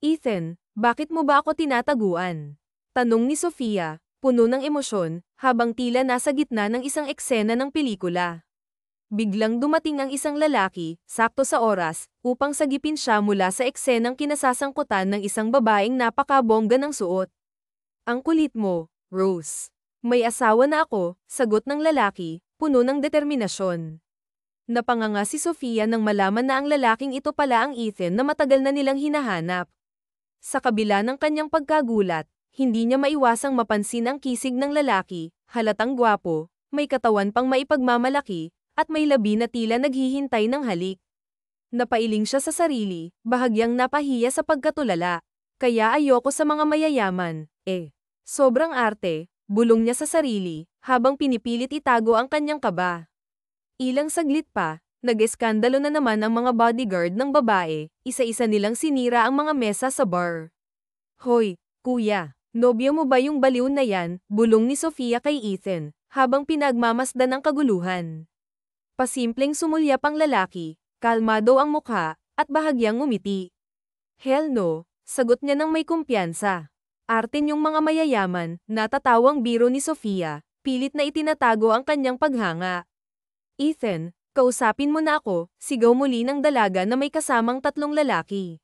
Ethan, bakit mo ba ako tinataguan? Tanong ni Sofia, puno ng emosyon, habang tila nasa gitna ng isang eksena ng pelikula. Biglang dumating ang isang lalaki, sakto sa oras, upang sagipin siya mula sa eksenang kinasasangkutan ng isang babaeng napakabongga ng suot. Ang kulit mo, Rose. May asawa na ako, sagot ng lalaki, puno ng determinasyon. Napanganga si Sofia nang malaman na ang lalaking ito pala ang Ethan na matagal na nilang hinahanap. Sa kabila ng kanyang pagkagulat, hindi niya maiwasang mapansin ang kisig ng lalaki, halatang gwapo, may katawan pang maipagmamalaki, at may labi na tila naghihintay ng halik. Napailing siya sa sarili, bahagyang napahiya sa pagkatulala. Kaya ayoko sa mga mayayaman, Sobrang arte, bulong niya sa sarili, habang pinipilit itago ang kanyang kaba. Ilang saglit pa, nag-eskandalo na naman ang mga bodyguard ng babae, isa-isa nilang sinira ang mga mesa sa bar. Hoy, kuya, nobyo mo ba yung baliw na yan? Bulong ni Sofia kay Ethan, habang pinagmamasdan ang kaguluhan. Pasimpleng sumulyap ang lalaki, kalmado ang mukha, at bahagyang ngumiti. Hell no, sagot niya ng may kumpiyansa. Arte niyong mga mayayaman, natatawang biro ni Sofia, pilit na itinatago ang kanyang paghanga. Ethan, kausapin mo na ako, sigaw muli ng dalaga na may kasamang tatlong lalaki.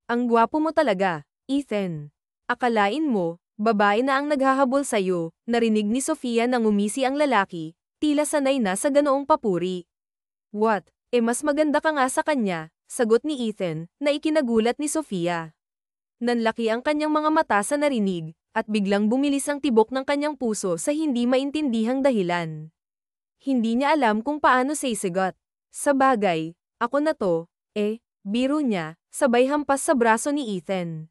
Ang gwapo mo talaga, Ethan. Akalain mo, babae na ang naghahabol sa'yo, narinig ni Sofia nang umisi ang lalaki, tila sanay na sa ganoong papuri. What, mas maganda ka nga sa kanya, sagot ni Ethan, na ikinagulat ni Sofia. Nanlaki ang kanyang mga mata sa narinig, at biglang bumilis ang tibok ng kanyang puso sa hindi maintindihang dahilan. Hindi niya alam kung paano sisigot. Sa bagay, ako na to, biro niya, sabay hampas sa braso ni Ethan.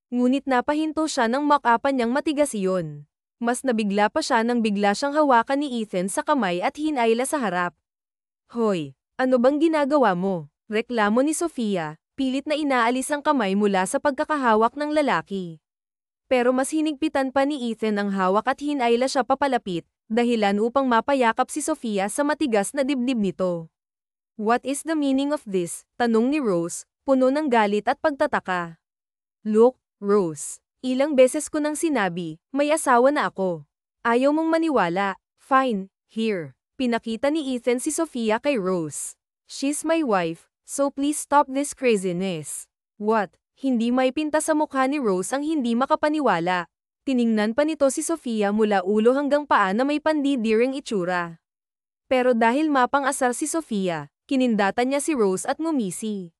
Ngunit napahinto siya nang makapan niyang matigas iyon. Mas nabigla pa siya nang bigla siyang hawakan ni Ethan sa kamay at hinayla sa harap. Hoy, ano bang ginagawa mo? Reklamo ni Sofia, pilit na inaalis ang kamay mula sa pagkakahawak ng lalaki. Pero mas hinigpitan pa ni Ethan ang hawak at hinayla siya papalapit, dahilan upang mapayakap si Sofia sa matigas na dibdib nito. What is the meaning of this? Tanong ni Rose, puno ng galit at pagtataka. Look, Rose, ilang beses ko nang sinabi, may asawa na ako. Ayaw mong maniwala. Fine, here. Pinakita ni Ethan si Sofia kay Rose. She's my wife, so please stop this craziness. What? Hindi may pinta sa mukha ni Rose ang hindi makapaniwala. Tiningnan pa nito si Sofia mula ulo hanggang paa na may pandidiring itsura. Pero dahil mapang-asar si Sofia, kinindatan niya si Rose at ngumisi.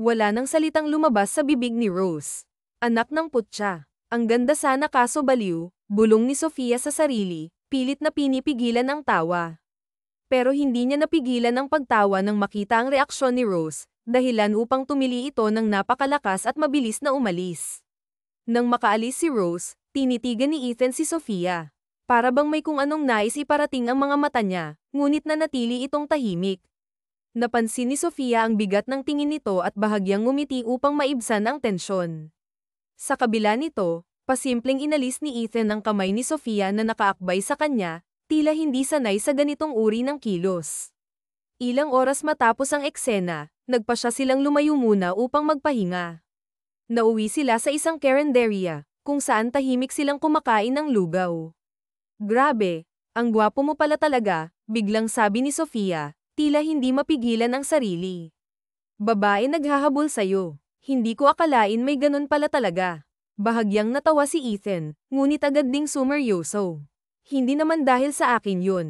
Wala nang salitang lumabas sa bibig ni Rose. Anak ng putya. Ang ganda sana kaso baliw, bulong ni Sofia sa sarili, pilit na pinipigilan ang tawa. Pero hindi niya napigilan ang pagtawa nang makita ang reaksyon ni Rose, dahilan upang tumili ito ng napakalakas at mabilis na umalis. Nang makaalis si Rose, tinitigan ni Ethan si Sofia. Para bang may kung anong nais iparating ang mga mata niya, ngunit nanatili itong tahimik. Napansin ni Sofia ang bigat ng tingin nito at bahagyang ngumiti upang maibsan ang tensyon. Sa kabila nito, pasimpleng inalis ni Ethan ang kamay ni Sofia na nakaakbay sa kanya, tila hindi sanay sa ganitong uri ng kilos. Ilang oras matapos ang eksena, nagpasya silang lumayo muna upang magpahinga. Nauwi sila sa isang carinderia, kung saan tahimik silang kumakain ng lugaw. Grabe, ang gwapo mo pala talaga, biglang sabi ni Sofia, tila hindi mapigilan ang sarili. Babae naghahabol sa'yo, hindi ko akalain may ganun pala talaga. Bahagyang natawa si Ethan, ngunit agad ding sumeryoso. Hindi naman dahil sa akin yun.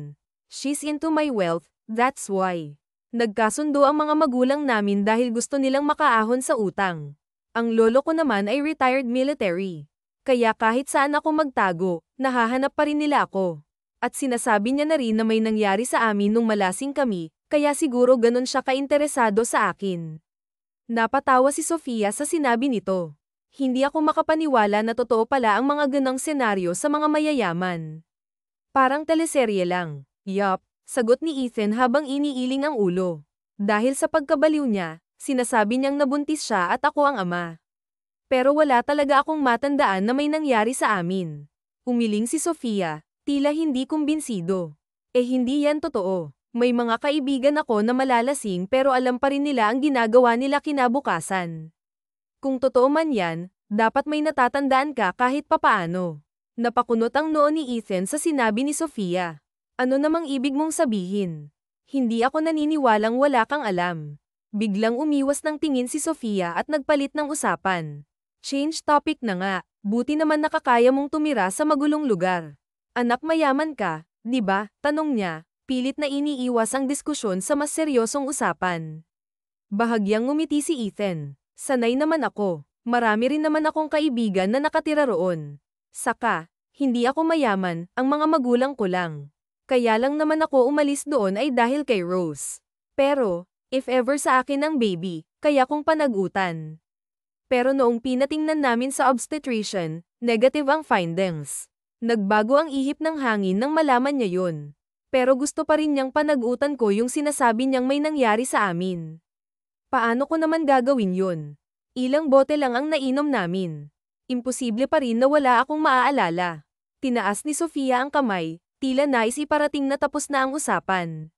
She's into my wealth, that's why. Nagkasundo ang mga magulang namin dahil gusto nilang makaahon sa utang. Ang lolo ko naman ay retired military. Kaya kahit saan ako magtago, nahahanap pa rin nila ako. At sinasabi niya na rin na may nangyari sa amin nung malasing kami, kaya siguro ganun siya kainteresado sa akin. Napatawa si Sofia sa sinabi nito. Hindi ako makapaniwala na totoo pala ang mga ganong senaryo sa mga mayayaman. Parang teleserye lang. Yup, sagot ni Ethan habang iniiling ang ulo. Dahil sa pagkabaliw niya, sinasabi niyang nabuntis siya at ako ang ama. Pero wala talaga akong matandaan na may nangyari sa amin. Umiling si Sofia, tila hindi kumbinsido. Hindi yan totoo. May mga kaibigan ako na malalasing pero alam pa rin nila ang ginagawa nila kinabukasan. Kung totoo man yan, dapat may natatandaan ka kahit papaano. Napakunot ang noo ni Ethan sa sinabi ni Sofia. Ano namang ibig mong sabihin? Hindi ako naniniwalang wala kang alam. Biglang umiwas ng tingin si Sofia at nagpalit ng usapan. Change topic na nga, buti naman nakakaya mong tumira sa magulong lugar. Anak mayaman ka, di ba? Tanong niya, pilit na iniiwas ang diskusyon sa mas seryosong usapan. Bahagyang ngumiti si Ethan. Sanay naman ako. Marami rin naman akong kaibigan na nakatira roon. Saka, hindi ako mayaman, ang mga magulang ko lang. Kaya lang naman ako umalis doon ay dahil kay Rose. Pero, if ever sa akin ang baby, kaya kong panagutan. Pero noong pinatingnan namin sa obstetrician, negative ang findings. Nagbago ang ihip ng hangin nang malaman niya yun. Pero gusto pa rin niyang panagutan ko yung sinasabi niyang may nangyari sa amin. Paano ko naman gagawin yun? Ilang bote lang ang nainom namin. Imposible pa rin na wala akong maaalala. Tinaas ni Sofia ang kamay, tila nais iparating na tapos na ang usapan.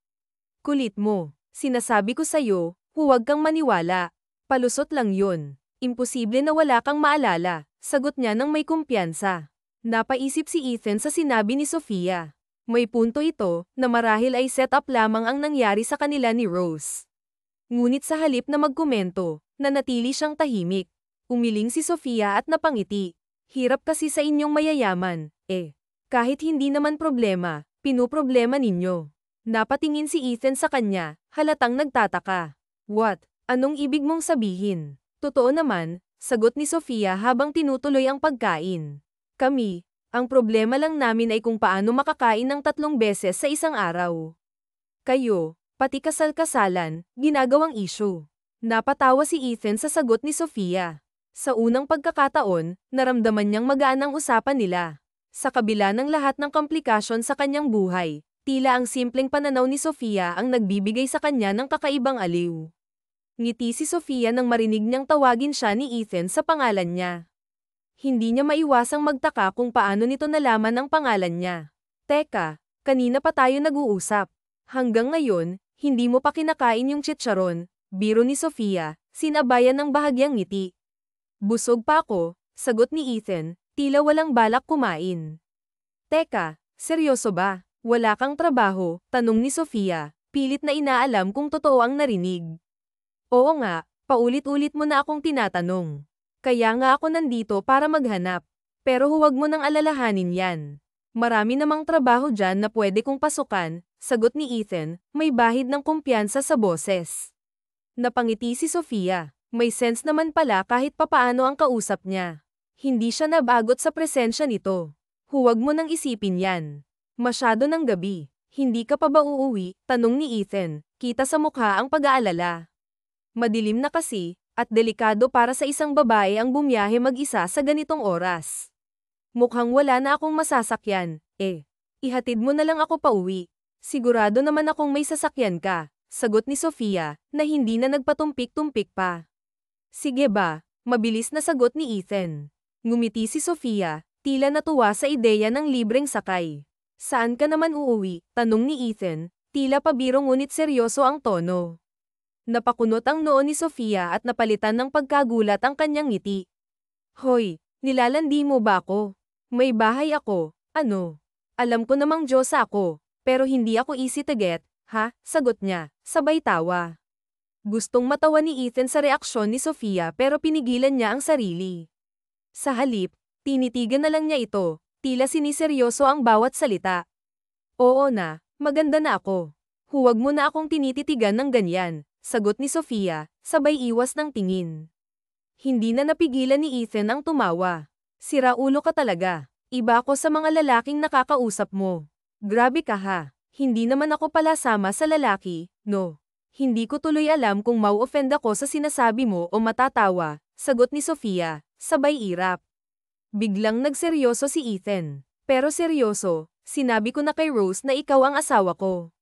Kulit mo. Sinasabi ko sa'yo, huwag kang maniwala. Palusot lang yun. Imposible na wala kang maalala, sagot niya ng may kumpiyansa. Napaisip si Ethan sa sinabi ni Sofia. May punto ito, na marahil ay set up lamang ang nangyari sa kanila ni Rose. Ngunit sa halip na magkomento, nanatili siyang tahimik. Umiling si Sofia at napangiti. Hirap kasi sa inyong mayayaman, kahit hindi naman problema, pinuproblema ninyo. Napatingin si Ethan sa kanya, halatang nagtataka. What? Anong ibig mong sabihin? Totoo naman, sagot ni Sofia habang tinutuloy ang pagkain. Kami, ang problema lang namin ay kung paano makakain ng 3 beses sa isang araw. Kayo, pati kasal-kasalan, ginagawang issue. Napatawa si Ethan sa sagot ni Sofia. Sa unang pagkakataon, naramdaman niyang magaan ang usapan nila. Sa kabila ng lahat ng komplikasyon sa kanyang buhay, tila ang simpleng pananaw ni Sofia ang nagbibigay sa kanya ng kakaibang aliw. Ngiti si Sofia nang marinig niyang tawagin siya ni Ethan sa pangalan niya. Hindi niya maiwasang magtaka kung paano nito nalaman ang pangalan niya. Teka, kanina pa tayo nag-uusap. Hanggang ngayon, hindi mo pa kinakain yung chicharon, biro ni Sofia, sinabayan ng bahagyang ngiti. Busog pa ako, sagot ni Ethan, tila walang balak kumain. Teka, seryoso ba? Wala kang trabaho? Tanong ni Sofia, pilit na inaalam kung totoo ang narinig. Oo nga, paulit-ulit mo na akong tinatanong. Kaya nga ako nandito para maghanap. Pero huwag mo nang alalahanin yan. Marami namang trabaho dyan na pwede kong pasukan, sagot ni Ethan, may bahid ng kumpiyansa sa boses. Napangiti si Sofia. May sense naman pala kahit papaano ang kausap niya. Hindi siya nabagot sa presensya nito. Huwag mo nang isipin yan. Masyado ng gabi. Hindi ka pa ba uuwi? Tanong ni Ethan, kita sa mukha ang pag-aalala. Madilim na kasi, at delikado para sa isang babae ang bumiyahe mag-isa sa ganitong oras. Mukhang wala na akong masasakyan, Ihatid mo na lang ako pauwi. Sigurado naman akong may sasakyan ka, sagot ni Sofia, na hindi na nagpatumpik-tumpik pa. Sige ba, mabilis na sagot ni Ethan. Ngumiti si Sofia, tila natuwa sa ideya ng libreng sakay. Saan ka naman uuwi? Tanong ni Ethan, tila pabiro ngunit seryoso ang tono. Napakunot ang noo ni Sofia at napalitan ng pagkagulat ang kanyang ngiti. Hoy, nilalandi mo ba ako? May bahay ako, ano? Alam ko namang Diyosa ako, pero hindi ako easy to get, ha? Sagot niya, sabay tawa. Gustong matawa ni Ethan sa reaksyon ni Sofia pero pinigilan niya ang sarili. Sa halip, tinitigan na lang niya ito, tila siniseryoso ang bawat salita. Oo na, maganda na ako. Huwag mo na akong tinititigan ng ganyan, sagot ni Sofia, sabay iwas ng tingin. Hindi na napigilan ni Ethan ang tumawa. Sira ulo ka talaga. Iba ako sa mga lalaking nakakausap mo. Grabe ka ha. Hindi naman ako pala sama sa lalaki, no? Hindi ko tuloy alam kung mau-offend ako sa sinasabi mo o matatawa, sagot ni Sofia, sabay irap. Biglang nagseryoso si Ethan. Pero seryoso, sinabi ko na kay Rose na ikaw ang asawa ko.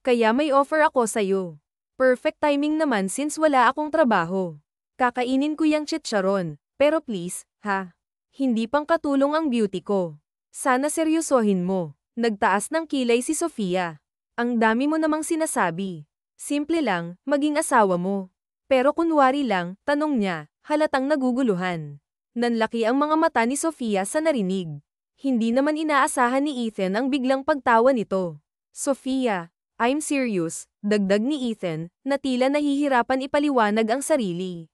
Kaya may offer ako sa'yo. Perfect timing naman since wala akong trabaho. Kakainin ko yung chicharon, pero please, ha? Hindi pang katulong ang beauty ko. Sana seryosohin mo. Nagtaas ng kilay si Sofia. Ang dami mo namang sinasabi. Simple lang, maging asawa mo. Pero kunwari lang, tanong niya, halatang naguguluhan. Nanlaki ang mga mata ni Sofia sa narinig. Hindi naman inaasahan ni Ethan ang biglang pagtawa nito. Sofia, I'm serious, dagdag ni Ethan, na tila nahihirapan ipaliwanag ang sarili.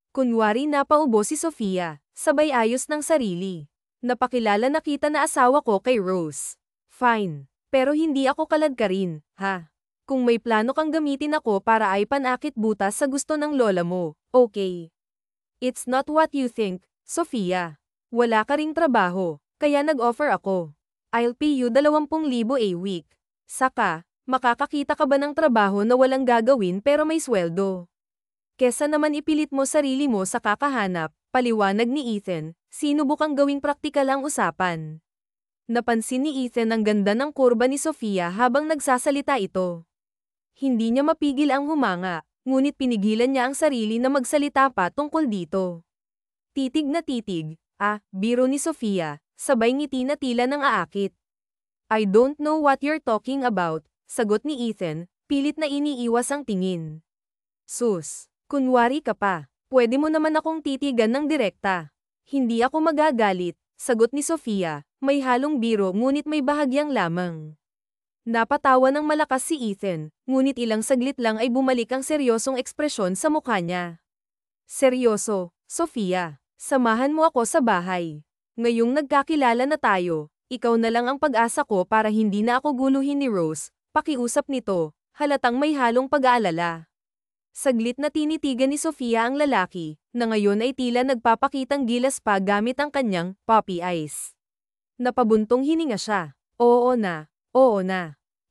Kunwari napaubo si Sofia, sabay ayos ng sarili. Napakilala na kita na asawa ko kay Rose. Fine. Pero hindi ako kaladka rin, ha? Kung may plano kang gamitin ako para ay panakit butas sa gusto ng lola mo, okay. It's not what you think, Sofia. Wala ka ring trabaho, kaya nag-offer ako. I'll pay you 20,000 a week. Saka, makakakita ka ba ng trabaho na walang gagawin pero may sweldo? Kesa naman ipilit mo sarili mo sa kakahanap, paliwanag ni Ethan, sinubukang gawing praktikal ang usapan. Napansin ni Ethan ang ganda ng kurba ni Sofia habang nagsasalita ito. Hindi niya mapigil ang humanga, ngunit pinigilan niya ang sarili na magsalita pa tungkol dito. Titig na titig, biro ni Sofia, sabay ngiti na tila ng aakit. I don't know what you're talking about, sagot ni Ethan, pilit na iniiwas ang tingin. Sus, kunwari ka pa, pwede mo naman akong titigan ng direkta. Hindi ako magagalit, sagot ni Sofia, may halong biro ngunit may bahagyang lamang. Napatawa ng malakas si Ethan, ngunit ilang saglit lang ay bumalik ang seryosong ekspresyon sa mukha niya. Seryoso, Sofia. Samahan mo ako sa bahay. Ngayong nagkakilala na tayo, ikaw na lang ang pag-asa ko para hindi na ako guluhin ni Rose, pakiusap nito, halatang may halong pag-aalala. Saglit na tinitigan ni Sofia ang lalaki, na ngayon ay tila nagpapakitang gilas pa gamit ang kanyang puppy eyes. Napabuntong hininga siya. Oo na.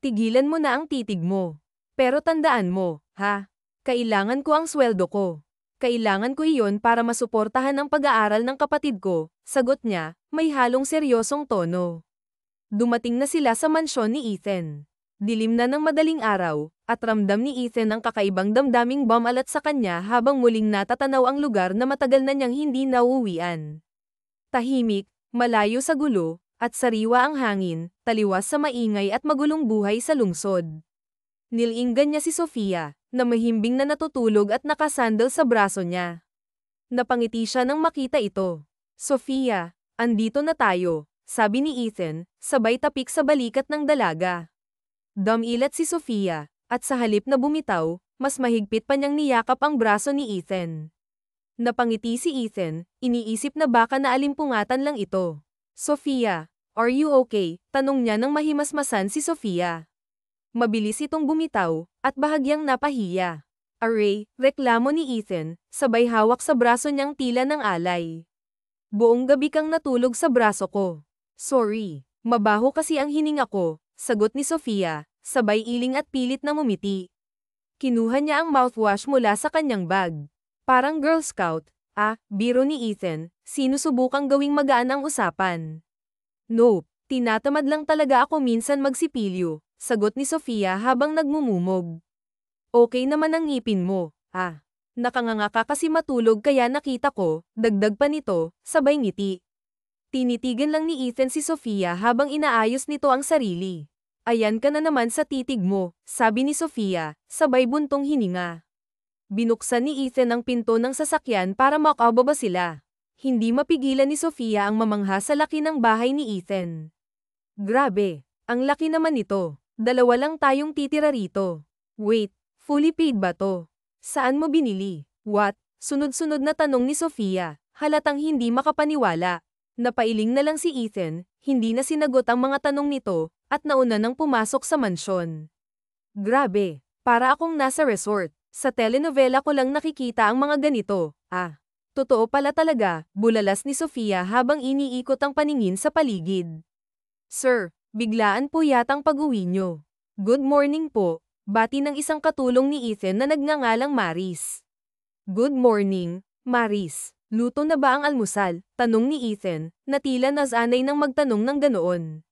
Tigilan mo na ang titig mo. Pero tandaan mo, ha? Kailangan ko ang sweldo ko. Kailangan ko iyon para masuportahan ang pag-aaral ng kapatid ko, sagot niya, may halong seryosong tono. Dumating na sila sa mansyon ni Ethan. Dilim na ng madaling araw, at ramdam ni Ethan ang kakaibang damdaming bumalat sa kanya habang muling natatanaw ang lugar na matagal na niyang hindi nauuwian. Tahimik, malayo sa gulo, at sariwa ang hangin, taliwas sa maingay at magulong buhay sa lungsod. Nilinggan niya si Sofia, na mahimbing na natutulog at nakasandal sa braso niya. Napangiti siya nang makita ito. Sofia, andito na tayo, sabi ni Ethan, sabay tapik sa balikat ng dalaga. Dumilat si Sofia, at sa halip na bumitaw, mas mahigpit pa niyang niyakap ang braso ni Ethan. Napangiti si Ethan, iniisip na baka naalimpungatan lang ito. Sofia, are you okay? Tanong niya nang mahimasmasan si Sofia. Mabilis itong bumitaw, at bahagyang napahiya. Aray, reklamo ni Ethan, sabay hawak sa braso niyang tila ng alay. Buong gabi kang natulog sa braso ko. Sorry, mabaho kasi ang hininga ko, sagot ni Sofia, sabay iling at pilit na ngumiti. Kinuha niya ang mouthwash mula sa kanyang bag. Parang Girl Scout, biro ni Ethan, sinusubukang gawing magaan ang usapan. Nope, tinatamad lang talaga ako minsan magsipilyo, sagot ni Sofia habang nagmumumog. Okay naman ang ngipin mo, nakanganga ka kasi matulog kaya nakita ko, dagdag pa nito, sabay ngiti. Tinitigan lang ni Ethan si Sofia habang inaayos nito ang sarili. Ayan ka na naman sa titig mo, sabi ni Sofia, sabay buntong hininga. Binuksan ni Ethan ang pinto ng sasakyan para makababa sila. Hindi mapigilan ni Sofia ang mamangha sa laki ng bahay ni Ethan. Grabe, ang laki naman nito. 2 lang tayong titira rito. Wait, fully paid ba to? Saan mo binili? What? Sunod-sunod na tanong ni Sofia, halatang hindi makapaniwala. Napailing na lang si Ethan, hindi na sinagot ang mga tanong nito, at nauna nang pumasok sa mansyon. Grabe, para akong nasa resort. Sa telenovela ko lang nakikita ang mga ganito. Totoo pala talaga, bulalas ni Sofia habang iniikot ang paningin sa paligid. Sir, biglaan po yatang pag-uwi nyo. Good morning po, bati ng isang katulong ni Ethan na nagngangalang Maris. Good morning, Maris. Luto na ba ang almusal? Tanong ni Ethan, na tila nasanay nang magtanong ng ganoon.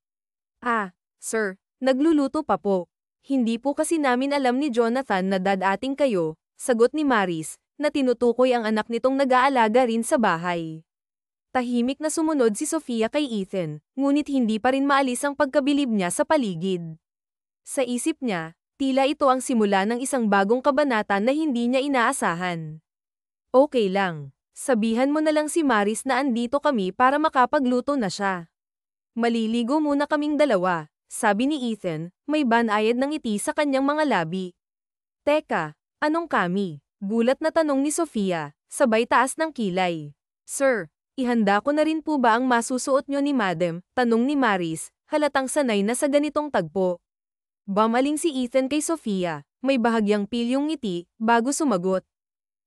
Sir, nagluluto pa po. Hindi po kasi namin alam ni Jonathan na dadating kayo, sagot ni Maris, na tinutukoy ang anak nitong nag-aalaga rin sa bahay. Tahimik na sumunod si Sofia kay Ethan, ngunit hindi pa rin maalis ang pagkabilib niya sa paligid. Sa isip niya, Tila ito ang simula ng isang bagong kabanata na hindi niya inaasahan. Okay lang. Sabihan mo na lang si Maris na andito kami para makapagluto na siya. Maliligo muna kaming dalawa, sabi ni Ethan, may banayad ng ngiti sa kanyang mga labi. Teka, anong kami? Gulat na tanong ni Sofia, sabay taas ng kilay. Sir, ihanda ko na rin po ba ang masusuot nyo ni Madam? Tanong ni Maris, halatang sanay na sa ganitong tagpo. Bumaling si Ethan kay Sofia, may bahagyang pilyong ngiti, bago sumagot.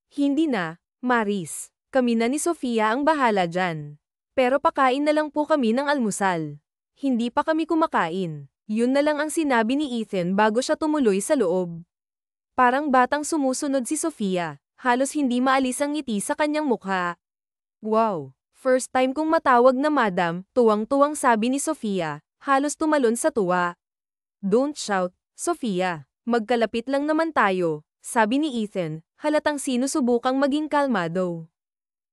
Hindi na, Maris. Kami na ni Sofia ang bahala dyan. Pero pakain na lang po kami ng almusal. Hindi pa kami kumakain. Yun na lang ang sinabi ni Ethan bago siya tumuloy sa loob. Parang batang sumusunod si Sofia, halos hindi maalis ang ngiti sa kanyang mukha. Wow, first time kong matawag na madam, tuwang-tuwang sabi ni Sofia, halos tumalon sa tuwa. Don't shout, Sofia. Magkalapit lang naman tayo, sabi ni Ethan, halatang sinusubukang maging kalmado.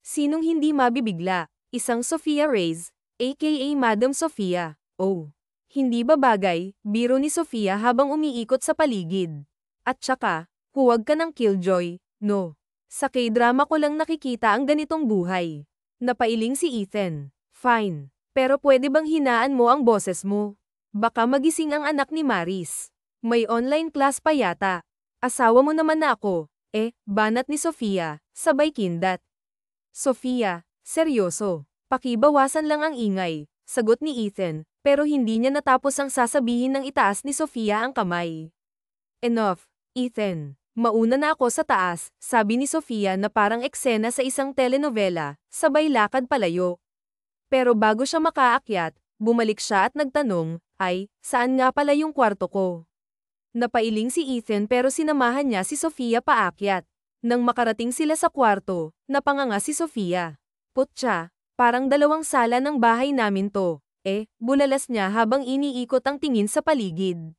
Sinong hindi mabibigla? Isang Sofia Reyes, aka Madam Sofia. Oh, hindi ba bagay? Biro ni Sofia habang umiikot sa paligid. At saka, huwag ka ng killjoy, no. Sa K-drama ko lang nakikita ang ganitong buhay. Napailing si Ethan. Fine. Pero pwede bang hinaan mo ang boses mo? Baka magising ang anak ni Maris. May online class pa yata. Asawa mo naman na ako. Banat ni Sofia, sabay kindat. Sofia, seryoso. Pakibawasan lang ang ingay, sagot ni Ethan, pero hindi niya natapos ang sasabihin ng itaas ni Sofia ang kamay. Enough, Ethan. Mauna na ako sa taas, sabi ni Sofia na parang eksena sa isang telenovela, sabay lakad palayo. Pero bago siya makaakyat, bumalik siya at nagtanong, saan nga pala yung kwarto ko? Napailing si Ethan pero sinamahan niya si Sofia paakyat. Nang makarating sila sa kwarto, napanganga si Sofia. Putya, parang dalawang sala ng bahay namin to. Bulalas niya habang iniikot ang tingin sa paligid.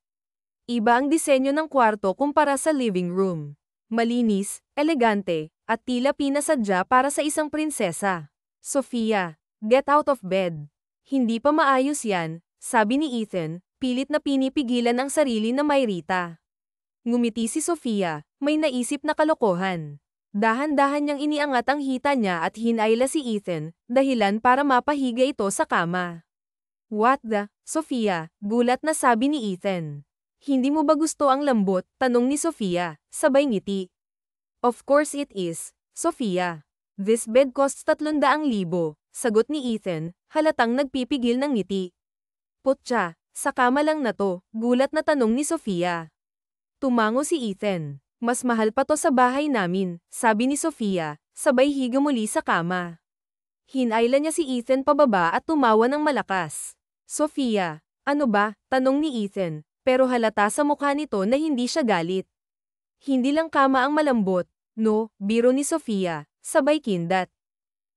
Iba ang disenyo ng kwarto kumpara sa living room. Malinis, elegante, at tila pinasadya para sa isang prinsesa. Sofia, get out of bed. Hindi pa maayos yan, sabi ni Ethan, pilit na pinipigilan ang sarili na may Rita. Ngumiti si Sofia, may naisip na kalokohan. Dahan-dahan niyang iniangat ang hita niya at hinayla si Ethan, dahilan para mapahiga ito sa kama. What the, Sofia, gulat na sabi ni Ethan. Hindi mo ba gusto ang lambot? Tanong ni Sofia, sabay ngiti. Of course it is, Sofia. This bed costs 300,000, sagot ni Ethan, halatang nagpipigil ng ngiti. Putya, sa kama lang na to, gulat na tanong ni Sofia. Tumango si Ethan. Mas mahal pa to sa bahay namin, sabi ni Sofia, sabay higa muli sa kama. Hinayla niya si Ethan pababa at tumawa ng malakas. Sofia, ano ba? Tanong ni Ethan, pero halata sa mukha nito na hindi siya galit. Hindi lang kama ang malambot, no, biro ni Sofia, sabay kindat.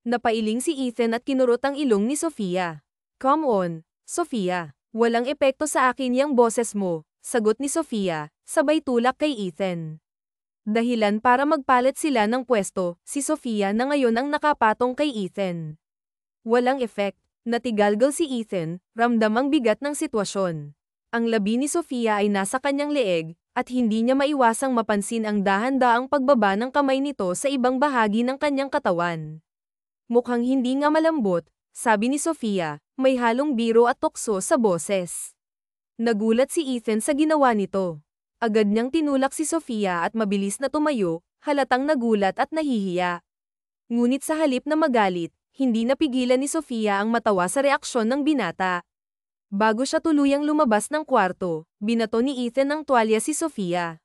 Napailing si Ethan at kinurot ang ilong ni Sofia. Come on, Sofia, walang epekto sa akin yang boses mo, sagot ni Sofia, sabay tulak kay Ethan. Dahilan para magpalit sila ng pwesto, si Sofia na ngayon ang nakapatong kay Ethan. Walang effect, natigalgal si Ethan, ramdam ang bigat ng sitwasyon. Ang labi ni Sofia ay nasa kanyang leeg, at hindi niya maiwasang mapansin ang dahan-daang pagbaba ng kamay nito sa ibang bahagi ng kanyang katawan. Mukhang hindi nga malambot, sabi ni Sofia, may halong biro at tukso sa boses. Nagulat si Ethan sa ginawa nito. Agad niyang tinulak si Sofia at mabilis na tumayo, halatang nagulat at nahihiya. Ngunit sa halip na magalit, hindi napigilan ni Sofia ang matawa sa reaksyon ng binata. Bago siya tuluyang lumabas ng kwarto, binato ni Ethan ng tuwalya si Sofia.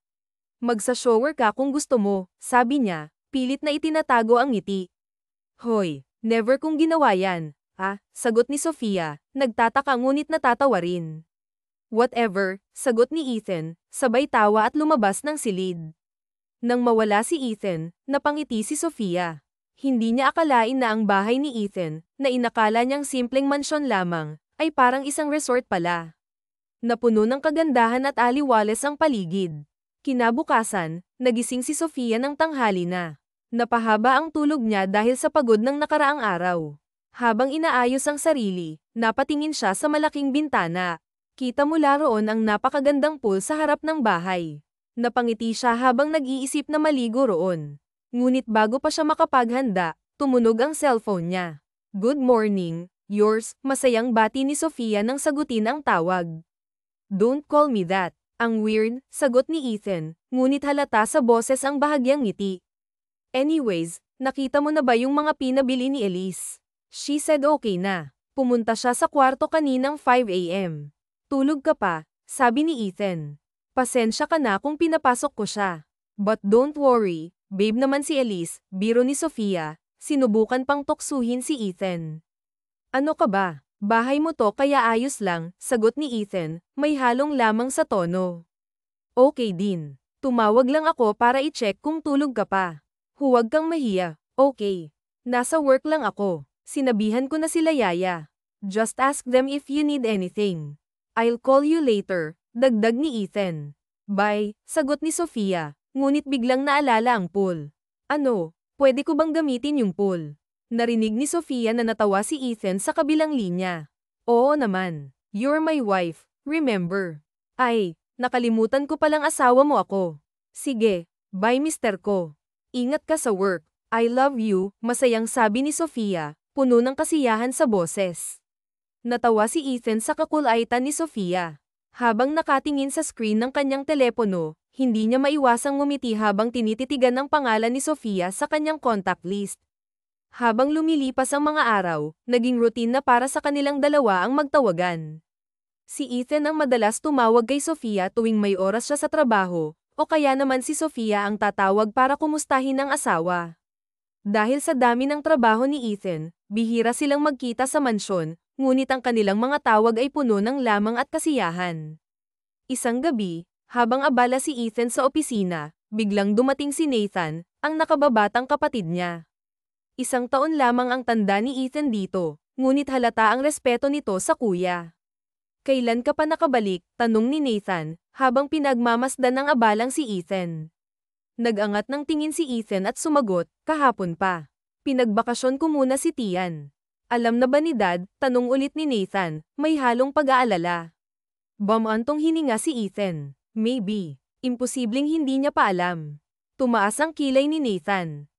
Magsa-shower ka kung gusto mo, sabi niya, pilit na itinatago ang ngiti. Hoy, never kong ginawa yan, sagot ni Sofia, nagtataka ngunit natatawa rin. Whatever, sagot ni Ethan, sabay tawa at lumabas ng silid. Nang mawala si Ethan, napangiti si Sofia. Hindi niya akalain na ang bahay ni Ethan, na inakala niyang simpleng mansyon lamang, ay parang isang resort pala. Napuno ng kagandahan at aliwales ang paligid. Kinabukasan, nagising si Sofia ng tanghali na. Napahaba ang tulog niya dahil sa pagod ng nakaraang araw. Habang inaayos ang sarili, napatingin siya sa malaking bintana. Kita mula roon ang napakagandang pool sa harap ng bahay. Napangiti siya habang nag-iisip na maligo roon. Ngunit bago pa siya makapaghanda, tumunog ang cellphone niya. Good morning, yours, masayang bati ni Sofia nang sagutin ang tawag. Don't call me that. Ang weird, sagot ni Ethan, ngunit halata sa boses ang bahagyang ngiti. Anyways, nakita mo na ba yung mga pinabili ni Elise? She said okay na. Pumunta siya sa kwarto kaninang 5 a.m. Tulog ka pa, sabi ni Ethan. Pasensya ka na kung pinapasok ko siya. But don't worry, babe naman si Elise, biro ni Sofia, sinubukan pang tuksuhin si Ethan. Ano ka ba? Bahay mo to kaya ayos lang, sagot ni Ethan, may halong lamang sa tono. Okay din. Tumawag lang ako para i-check kung tulog ka pa. Huwag kang mahiya, okay. Nasa work lang ako. Sinabihan ko na sila yaya. Just ask them if you need anything. I'll call you later, dagdag ni Ethan. Bye, sagot ni Sofia, ngunit biglang naalala ang pool. Ano, pwede ko bang gamitin yung pool? Narinig ni Sofia na natawa si Ethan sa kabilang linya. Oo naman, you're my wife, remember? Ay, nakalimutan ko palang asawa mo ako. Sige, bye mister ko. Ingat ka sa work, I love you, masayang sabi ni Sofia, puno ng kasiyahan sa boses. Natawa si Ethan sa kakulaitan ni Sofia. Habang nakatingin sa screen ng kanyang telepono, hindi niya maiwasang ngumiti habang tinititigan ang pangalan ni Sofia sa kanyang contact list. Habang lumilipas ang mga araw, naging routine na para sa kanilang dalawa ang magtawagan. Si Ethan ang madalas tumawag kay Sofia tuwing may oras siya sa trabaho, o kaya naman si Sofia ang tatawag para kumustahin ang asawa. Dahil sa dami ng trabaho ni Ethan, bihira silang magkita sa mansyon, ngunit ang kanilang mga tawag ay puno ng lamang at kasiyahan. Isang gabi, habang abala si Ethan sa opisina, biglang dumating si Nathan, ang nakababatang kapatid niya. Isang taon lamang ang tanda ni Ethan dito, ngunit halata ang respeto nito sa kuya. Kailan ka pa nakabalik? Tanong ni Nathan, habang pinagmamasdan ng abalang si Ethan. Nag-angat ng tingin si Ethan at sumagot, kahapon pa. Pinagbakasyon ko muna si Tian. Alam na ba ni Dad? Tanong ulit ni Nathan, may halong pag-aalala. Bumantong hininga si Ethan. Maybe. Imposibleng hindi niya pa alam. Tumaas ang kilay ni Nathan.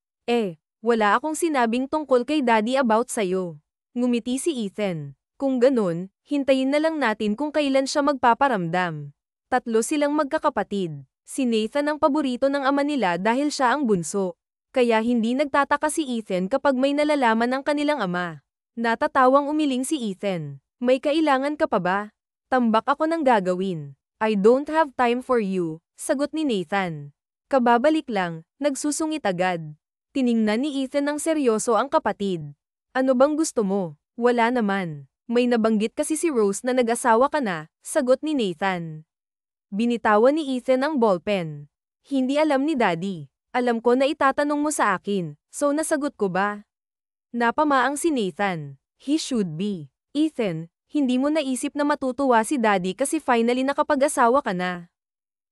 Wala akong sinabing tungkol kay Daddy about sayo. Ngumiti si Ethan. Kung ganun, hintayin na lang natin kung kailan siya magpaparamdam. Tatlo silang magkakapatid. Si Nathan ang paborito ng ama nila dahil siya ang bunso. Kaya hindi nagtataka si Ethan kapag may nalalaman ng kanilang ama. Natatawang umiling si Ethan. May kailangan ka pa ba? Tambak ako ng gagawin. I don't have time for you, sagot ni Nathan. Kababalik lang, nagsusungit agad. Tiningnan ni Ethan ng seryoso ang kapatid. Ano bang gusto mo? Wala naman. May nabanggit kasi si Rose na nag-asawa ka na, sagot ni Nathan. Binitawan ni Ethan ang ballpen. Hindi alam ni Daddy. Alam ko na itatanong mo sa akin, so nasagot ko ba? Napamaang si Nathan. He should be. Ethan, hindi mo naisip na matutuwa si Daddy kasi finally nakapag-asawa ka na.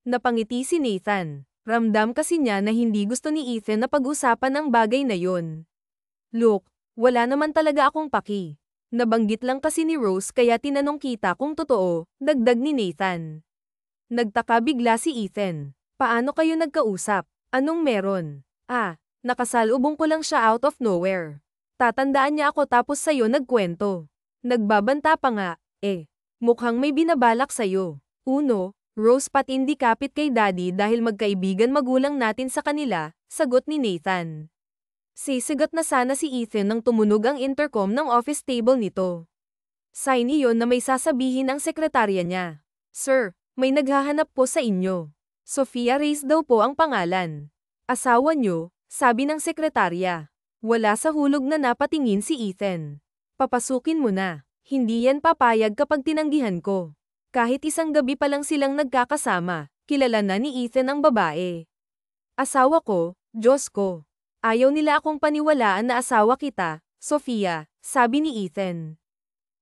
Napangiti si Nathan. Ramdam kasi niya na hindi gusto ni Ethan na pag-usapan ang bagay na yon. Look, wala naman talaga akong paki. Nabanggit lang kasi ni Rose kaya tinanong kita kung totoo, dagdag ni Nathan. Nagtaka bigla si Ethan. Paano kayo nagkausap? Anong meron? Nakasalubong ko lang siya out of nowhere. Tatandaan niya ako tapos sa'yo nagkwento. Nagbabanta pa nga, mukhang may binabalak sa'yo. Uno, Rose patindi kapit kay Daddy dahil magkaibigan magulang natin sa kanila, sagot ni Nathan. Sisigat na sana si Ethan nang tumunog ang intercom ng office table nito. Sign iyon na may sasabihin ang sekretarya niya. Sir, may naghahanap po sa inyo. Sofia Reyes daw po ang pangalan. Asawa niyo, sabi ng sekretarya. Wala sa hulog na napatingin si Ethan. Papasukin mo na. Hindi yan papayag kapag tinanggihan ko. Kahit isang gabi pa lang silang nagkakasama, kilala na ni Ethan ang babae. Asawa ko, Diyos ko. Ayaw nila akong paniwalaan na asawa kita, Sofia, sabi ni Ethan.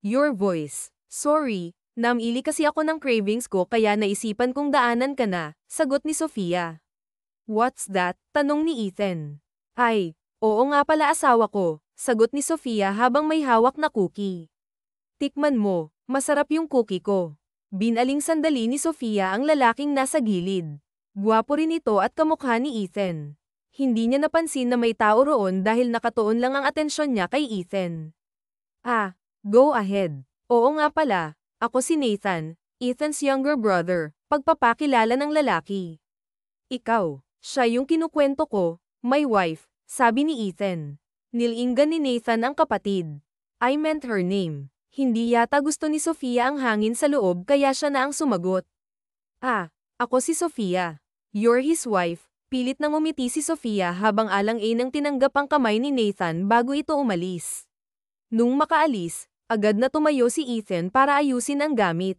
Your voice. Sorry, namili kasi ako ng cravings ko kaya naisipan kong daanan ka na, sagot ni Sofia. What's that? Tanong ni Ethan. Oo nga pala asawa ko, sagot ni Sofia habang may hawak na cookie. Tikman mo, masarap yung cookie ko. Binaling sandali ni Sofia ang lalaking nasa gilid. Gwapo rin ito at kamukha ni Ethan. Hindi niya napansin na may tao roon dahil nakatuon lang ang atensyon niya kay Ethan. Ah, go ahead. Oo nga pala, ako si Nathan, Ethan's younger brother, pagpapakilala ng lalaki. Ikaw, siya yung kinukwento ko, my wife, sabi ni Ethan. Nilinggan ni Nathan ang kapatid. I meant her name. Hindi yata gusto ni Sofia ang hangin sa loob kaya siya na ang sumagot. Ah, ako si Sofia. You're his wife. Pilit nang umiti si Sofia habang alang-alang tinanggap ang kamay ni Nathan bago ito umalis. Nung makaalis, agad na tumayo si Ethan para ayusin ang gamit.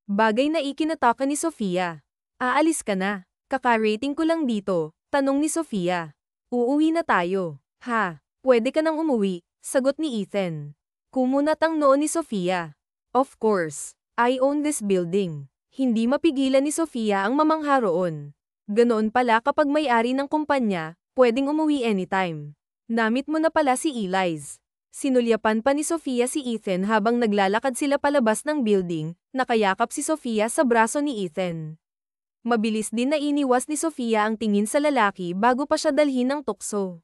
Bagay na ikinataka ni Sofia. Aalis ka na. Kaka-rating ko lang dito, tanong ni Sofia. Uuwi na tayo. Ha, pwede ka nang umuwi, sagot ni Ethan. Kumunat ang noo ni Sofia. Of course, I own this building. Hindi mapigilan ni Sofia ang mamangha roon. Ganoon pala kapag may-ari ng kumpanya, pwedeng umuwi anytime. Namit mo na pala si Eliz. Sinulyapan pa ni Sofia si Ethan habang naglalakad sila palabas ng building, nakayakap si Sofia sa braso ni Ethan. Mabilis din na iniwas ni Sofia ang tingin sa lalaki bago pa siya dalhin ng tukso.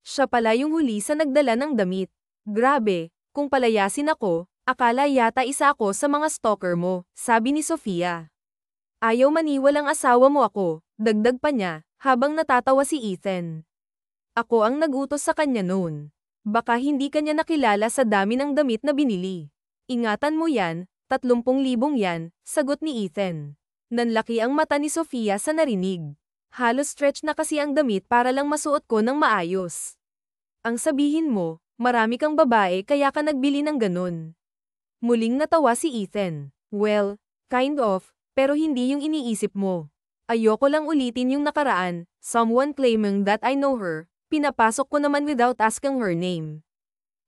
Siya pala yung huli sa nagdala ng damit. Grabe, kung palayasin ako, akala yata isa ako sa mga stalker mo, sabi ni Sofia. Ayaw maniwalang asawa mo ako, dagdag pa niya, habang natatawa si Ethan. Ako ang nagutos sa kanya noon. Baka hindi kanya nakilala sa dami ng damit na binili. Ingatan mo yan, 30,000 yan, sagot ni Ethan. Nanlaki ang mata ni Sofia sa narinig. Halos stretch na kasi ang damit para lang masuot ko ng maayos. Ang sabihin mo, marami kang babae kaya ka nagbili ng ganun. Muling natawa si Ethan. Well, kind of, pero hindi yung iniisip mo. Ayoko lang ulitin yung nakaraan, someone claiming that I know her, pinapasok ko naman without asking her name.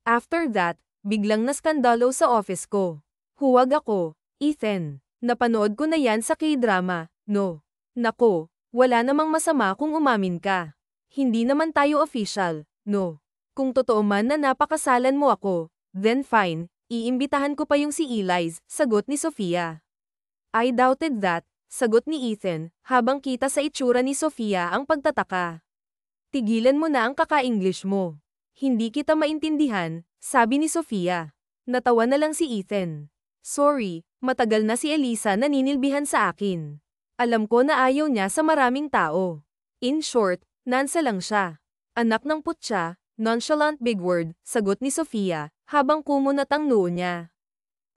After that, biglang naskandalo sa office ko. Huwag ako, Ethan. Napanood ko na yan sa K-drama, no. Nako, wala namang masama kung umamin ka. Hindi naman tayo official, no. Kung totoo man na napakasalan mo ako, then fine, iimbitahan ko pa yung si Eliz, sagot ni Sofia. I doubted that, sagot ni Ethan, habang kita sa itsura ni Sofia ang pagtataka. Tigilan mo na ang kaka-English mo. Hindi kita maintindihan, sabi ni Sofia. Natawa na lang si Ethan. Sorry, matagal na si Elisa naninilbihan sa akin. Alam ko na ayaw niya sa maraming tao. In short, Nansa lang siya. Anak ng putya, nonchalant big word, sagot ni Sofia, habang kumunat ang noo niya.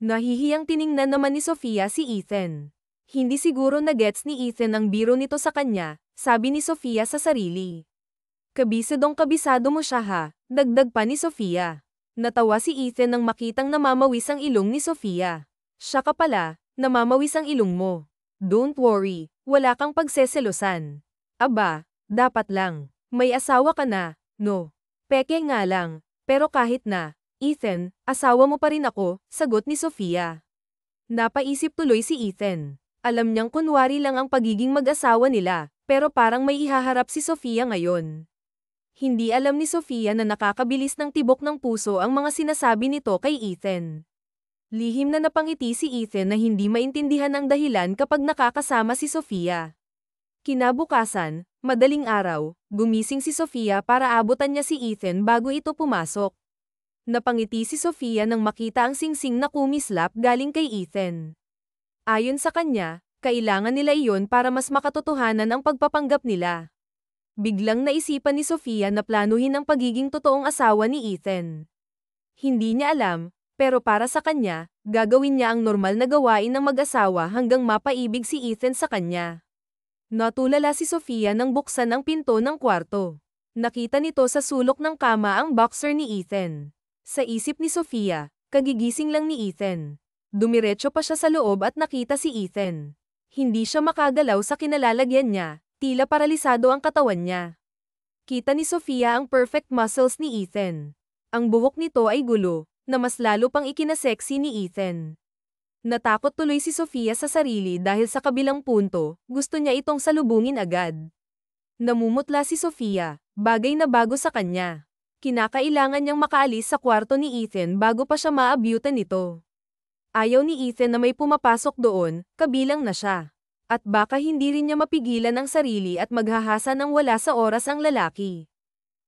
Nahihiyang tiningnan naman ni Sofia si Ethan. Hindi siguro na gets ni Ethan ang biro nito sa kanya, sabi ni Sofia sa sarili. Kabisadong kabisado mo siya ha, dagdag pa ni Sofia. Natawa si Ethan nang makitang namamawis ang ilong ni Sofia. Siya ka pala, namamawis ang ilong mo. Don't worry, wala kang pagseselosan. Aba, dapat lang. May asawa ka na, no? Peke nga lang, pero kahit na. Ethan, asawa mo pa rin ako, sagot ni Sofia. Napaisip tuloy si Ethan. Alam niyang kunwari lang ang pagiging mag-asawa nila, pero parang may ihaharap si Sofia ngayon. Hindi alam ni Sofia na nakakabilis ng tibok ng puso ang mga sinasabi nito kay Ethan. Lihim na napangiti si Ethan na hindi maintindihan ang dahilan kapag nakakasama si Sofia. Kinabukasan, madaling araw, gumising si Sofia para abutan niya si Ethan bago ito pumasok. Napangiti si Sofia nang makita ang singsing na kumislap galing kay Ethan. Ayon sa kanya, kailangan nila iyon para mas makatotohanan ang pagpapanggap nila. Biglang naisipan ni Sofia na planuhin ang pagiging totoong asawa ni Ethan. Hindi niya alam, pero para sa kanya, gagawin niya ang normal na gawain ng mag-asawa hanggang mapaibig si Ethan sa kanya. Natulala si Sofia nang buksan ang pinto ng kwarto. Nakita nito sa sulok ng kama ang boxer ni Ethan. Sa isip ni Sofia, kagigising lang ni Ethan. Dumiretso pa siya sa loob at nakita si Ethan. Hindi siya makagalaw sa kinalalagyan niya, tila paralisado ang katawan niya. Kita ni Sofia ang perfect muscles ni Ethan. Ang buhok nito ay gulo, na mas lalo pang ikinaseksi ni Ethan. Natakot tuloy si Sofia sa sarili dahil sa kabilang punto, gusto niya itong salubungin agad. Namumutla si Sofia, bagay na bago sa kanya. Kinakailangan niyang makaalis sa kwarto ni Ethan bago pa siya maabyutan nito. Ayaw ni Ethan na may pumapasok doon, kabilang na siya. At baka hindi rin niya mapigilan ang sarili at maghahasa ng wala sa oras ang lalaki.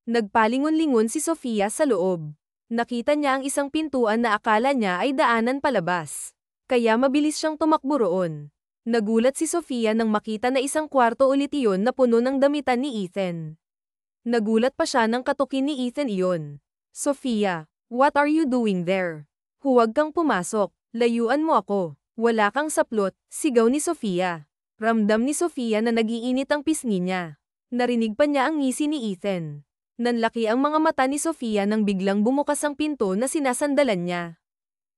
Nagpalingon-lingon si Sofia sa loob. Nakita niya ang isang pintuan na akala niya ay daanan palabas. Kaya mabilis siyang tumakbo roon. Nagulat si Sofia nang makita na isang kwarto ulit iyon na puno ng damitan ni Ethan. Nagulat pa siya nang katukin ni Ethan iyon. Sofia, what are you doing there? Huwag kang pumasok. Layuan mo ako. Wala kang saplot, sigaw ni Sofia. Ramdam ni Sofia na nagiinit ang pisngi niya. Narinig pa niya ang ngisi ni Ethan. Nanlaki ang mga mata ni Sofia nang biglang bumukas ang pinto na sinasandalan niya.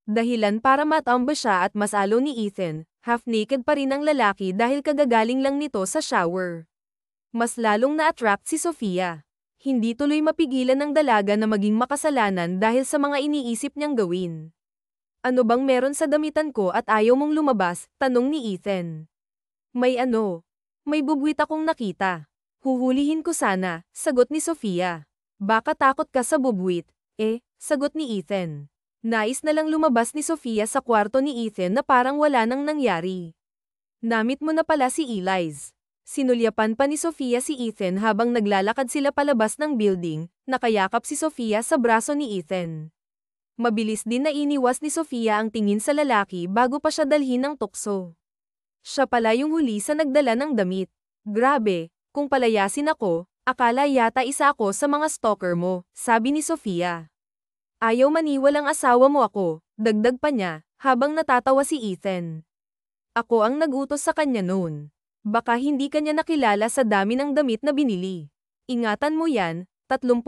Dahilan para matumba siya at masalo ni Ethan, half-naked pa rin ang lalaki dahil kagagaling lang nito sa shower. Mas lalong na-attract si Sofia. Hindi tuloy mapigilan ng dalaga na maging makasalanan dahil sa mga iniisip niyang gawin. Ano bang meron sa damitan ko at ayaw mong lumabas? Tanong ni Ethan. May ano? May bubwit akong nakita. Huhulihin ko sana, sagot ni Sofia. Baka takot ka sa bubwit, sagot ni Ethan. Nais na lang lumabas ni Sofia sa kwarto ni Ethan na parang wala nang nangyari. Namit mo na pala si Eliz. Sinulyapan pa ni Sofia si Ethan habang naglalakad sila palabas ng building, nakayakap si Sofia sa braso ni Ethan. Mabilis din na iniwas ni Sofia ang tingin sa lalaki bago pa siya dalhin ng tukso. Siya pala yung huli sa nagdala ng damit. Grabe, kung palayasin ako, akala yata isa ako sa mga stalker mo, sabi ni Sofia. Ayaw maniwalang asawa mo ako, dagdag pa niya, habang natatawa si Ethan. Ako ang nagutos sa kanya noon. Baka hindi kanya nakilala sa dami ng damit na binili. Ingatan mo yan, 30,000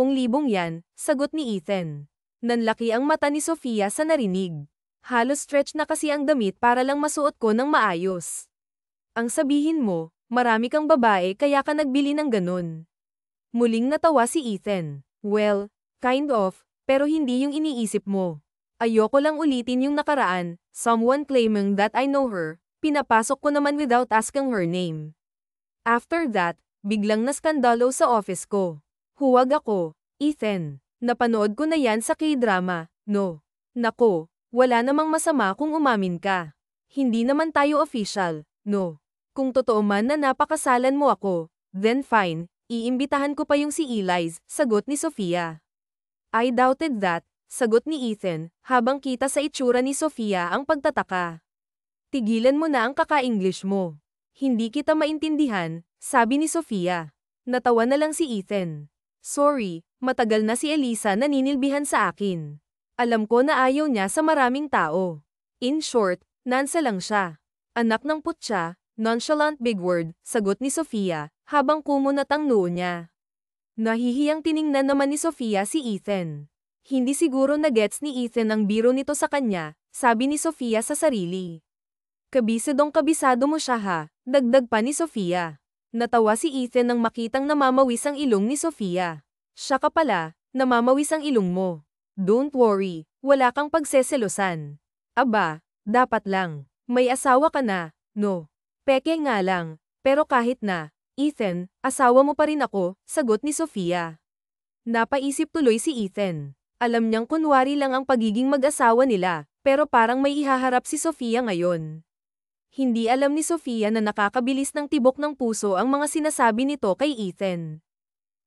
yan, sagot ni Ethan. Nanlaki ang mata ni Sofia sa narinig. Halos stretch na kasi ang damit para lang masuot ko ng maayos. Ang sabihin mo, marami kang babae kaya ka nagbili ng ganun. Muling natawa si Ethan. Well, kind of, pero hindi yung iniisip mo. Ayoko lang ulitin yung nakaraan, someone claiming that I know her, pinapasok ko naman without asking her name. After that, biglang naskandalo sa office ko. Huwag ako, Ethan. Napanood ko na yan sa K-drama, no? Nako, wala namang masama kung umamin ka. Hindi naman tayo official, no? Kung totoo man na napakasalan mo ako, then fine, iimbitahan ko pa yung si Eliz, sagot ni Sofia. I doubted that, sagot ni Ethan, habang kita sa itsura ni Sofia ang pagtataka. Tigilan mo na ang kaka-English mo. Hindi kita maintindihan, sabi ni Sofia. Natawa na lang si Ethan. Sorry, matagal na si Elisa naninilbihan sa akin. Alam ko na ayaw niya sa maraming tao. In short, Nansa lang siya. Anak ng putya, nonchalant big word, sagot ni Sofia, habang kumunat ang noo niya. Nahihiyang tiningnan naman ni Sofia si Ethan. Hindi siguro na-gets ni Ethan ang biro nito sa kanya, sabi ni Sofia sa sarili. Kabisadong kabisado mo siya ha, dagdag pa ni Sofia. Natawa si Ethan nang makitang namamawis ang ilong ni Sofia. Siya ka pala, namamawis ang ilong mo. Don't worry, wala kang pagseselosan. Aba, dapat lang. May asawa ka na, no? Peke nga lang, pero kahit na, Ethan, asawa mo pa rin ako, sagot ni Sofia. Napaisip tuloy si Ethan. Alam niyang kunwari lang ang pagiging mag-asawa nila, pero parang may ihaharap si Sofia ngayon. Hindi alam ni Sofia na nakakabilis ng tibok ng puso ang mga sinasabi nito kay Ethan.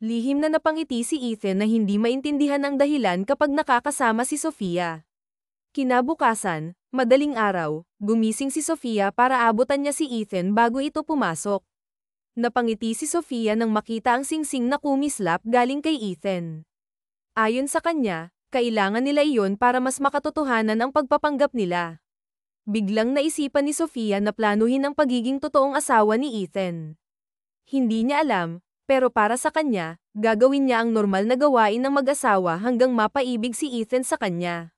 Lihim na napangiti si Ethan na hindi maintindihan ang dahilan kapag nakakasama si Sofia. Kinabukasan, madaling araw, gumising si Sofia para abutan niya si Ethan bago ito pumasok. Napangiti si Sofia nang makita ang singsing na kumislap galing kay Ethan. Ayon sa kanya, kailangan nila iyon para mas makatotohanan ang pagpapanggap nila. Biglang naisipan ni Sofia na planuhin ang pagiging totoong asawa ni Ethan. Hindi niya alam, pero para sa kanya, gagawin niya ang normal na gawain ng mag-asawa hanggang mapaibig si Ethan sa kanya.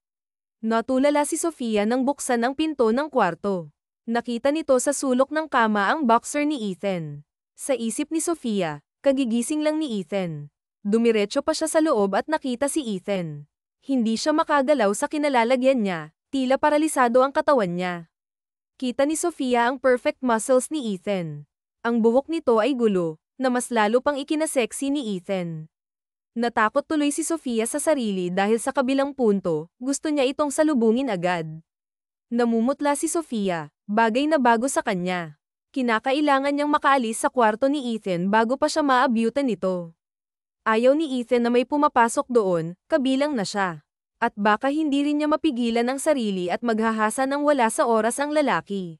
Natulala si Sofia nang buksan ang pinto ng kwarto. Nakita nito sa sulok ng kama ang boxer ni Ethan. Sa isip ni Sofia, kagigising lang ni Ethan. Dumiretso pa siya sa loob at nakita si Ethan. Hindi siya makagalaw sa kinalalagyan niya. Tila paralisado ang katawan niya. Kita ni Sofia ang perfect muscles ni Ethan. Ang buhok nito ay gulo, na mas lalo pang ikinaseksi ni Ethan. Natakot tuloy si Sofia sa sarili dahil sa kabilang punto, gusto niya itong salubungin agad. Namumutla si Sofia, bagay na bago sa kanya. Kinakailangan niyang makaalis sa kwarto ni Ethan bago pa siya maabyutan nito. Ayaw ni Ethan na may pumapasok doon, kabilang na siya. At baka hindi rin niya mapigilan ang sarili at maghahasa ng wala sa oras ang lalaki.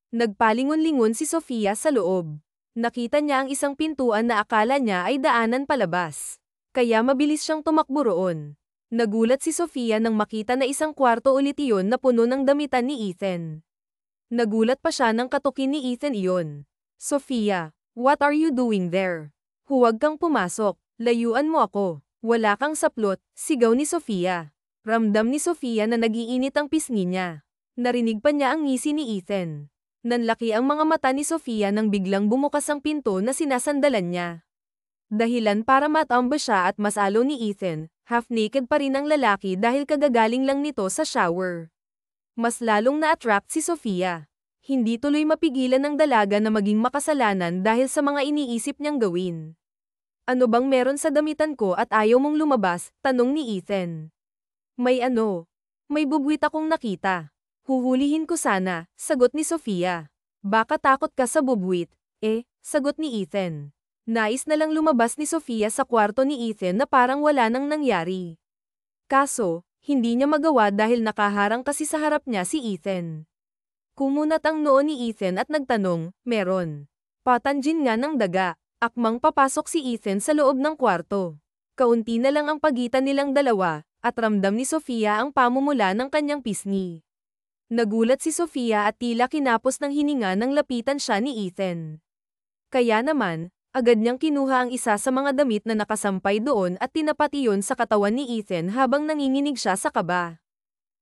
Nagpalingon-lingon si Sofia sa loob. Nakita niya ang isang pintuan na akala niya ay daanan palabas. Kaya mabilis siyang tumakbo roon. Nagulat si Sofia nang makita na isang kwarto ulit iyon na puno ng damitan ni Ethan. Nagulat pa siya nang katukin ni Ethan iyon. Sofia, what are you doing there? Huwag kang pumasok, layuan mo ako. Wala kang saplot, sigaw ni Sofia. Ramdam ni Sofia na nagiinit ang pisngi niya. Narinig pa niya ang ngisi ni Ethan. Nanlaki ang mga mata ni Sofia nang biglang bumukas ang pinto na sinasandalan niya. Dahilan para matambo siya at masalo ni Ethan, half-naked pa rin ang lalaki dahil kagagaling lang nito sa shower. Mas lalong na-attract si Sofia. Hindi tuloy mapigilan ng dalaga na maging makasalanan dahil sa mga iniisip niyang gawin. Ano bang meron sa damitan ko at ayaw mong lumabas? Tanong ni Ethan. May ano? May bubwit akong nakita. Huhulihin ko sana, sagot ni Sofia. Baka takot ka sa bubwit, sagot ni Ethan. Nais na lang lumabas ni Sofia sa kwarto ni Ethan na parang wala nang nangyari. Kaso, hindi niya magawa dahil nakaharang kasi sa harap niya si Ethan. Kumunat ang noo ni Ethan at nagtanong, meron. Patanjin nga ng daga, akmang papasok si Ethan sa loob ng kwarto. Kaunti na lang ang pagitan nilang dalawa, at ramdam ni Sofia ang pamumula ng kanyang pisngi. Nagulat si Sofia at tila kinapos ng hininga nang lapitan siya ni Ethan. Kaya naman, agad niyang kinuha ang isa sa mga damit na nakasampay doon at tinapat iyon sa katawan ni Ethan habang nanginginig siya sa kaba.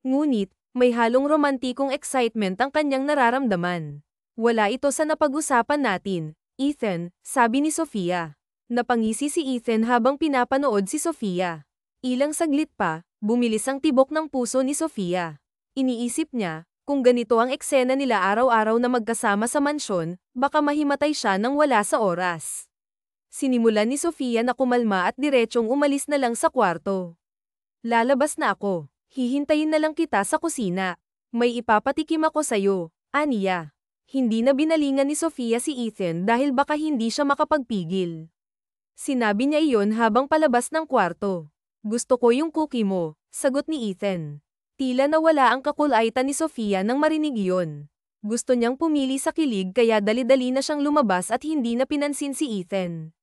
Ngunit, may halong romantikong excitement ang kanyang nararamdaman. Wala ito sa napag-usapan natin, Ethan, sabi ni Sofia. Napangisi si Ethan habang pinapanood si Sofia. Ilang saglit pa, bumilis ang tibok ng puso ni Sofia. Iniisip niya, kung ganito ang eksena nila araw-araw na magkasama sa mansyon, baka mahimatay siya nang wala sa oras. Sinimulan ni Sofia na kumalma at diretsong umalis na lang sa kwarto. Lalabas na ako. Hihintayin na lang kita sa kusina. May ipapatikim ako sa'yo, aniya. Hindi na binalingan ni Sofia si Ethan dahil baka hindi siya makapagpigil. Sinabi niya iyon habang palabas ng kwarto. Gusto ko yung cookie mo, sagot ni Ethan. Tila nawala ang kakulaitan ni Sofia nang marinig iyon. Gusto niyang pumili sa kilig kaya dali-dali na siyang lumabas at hindi na pinansin si Ethan.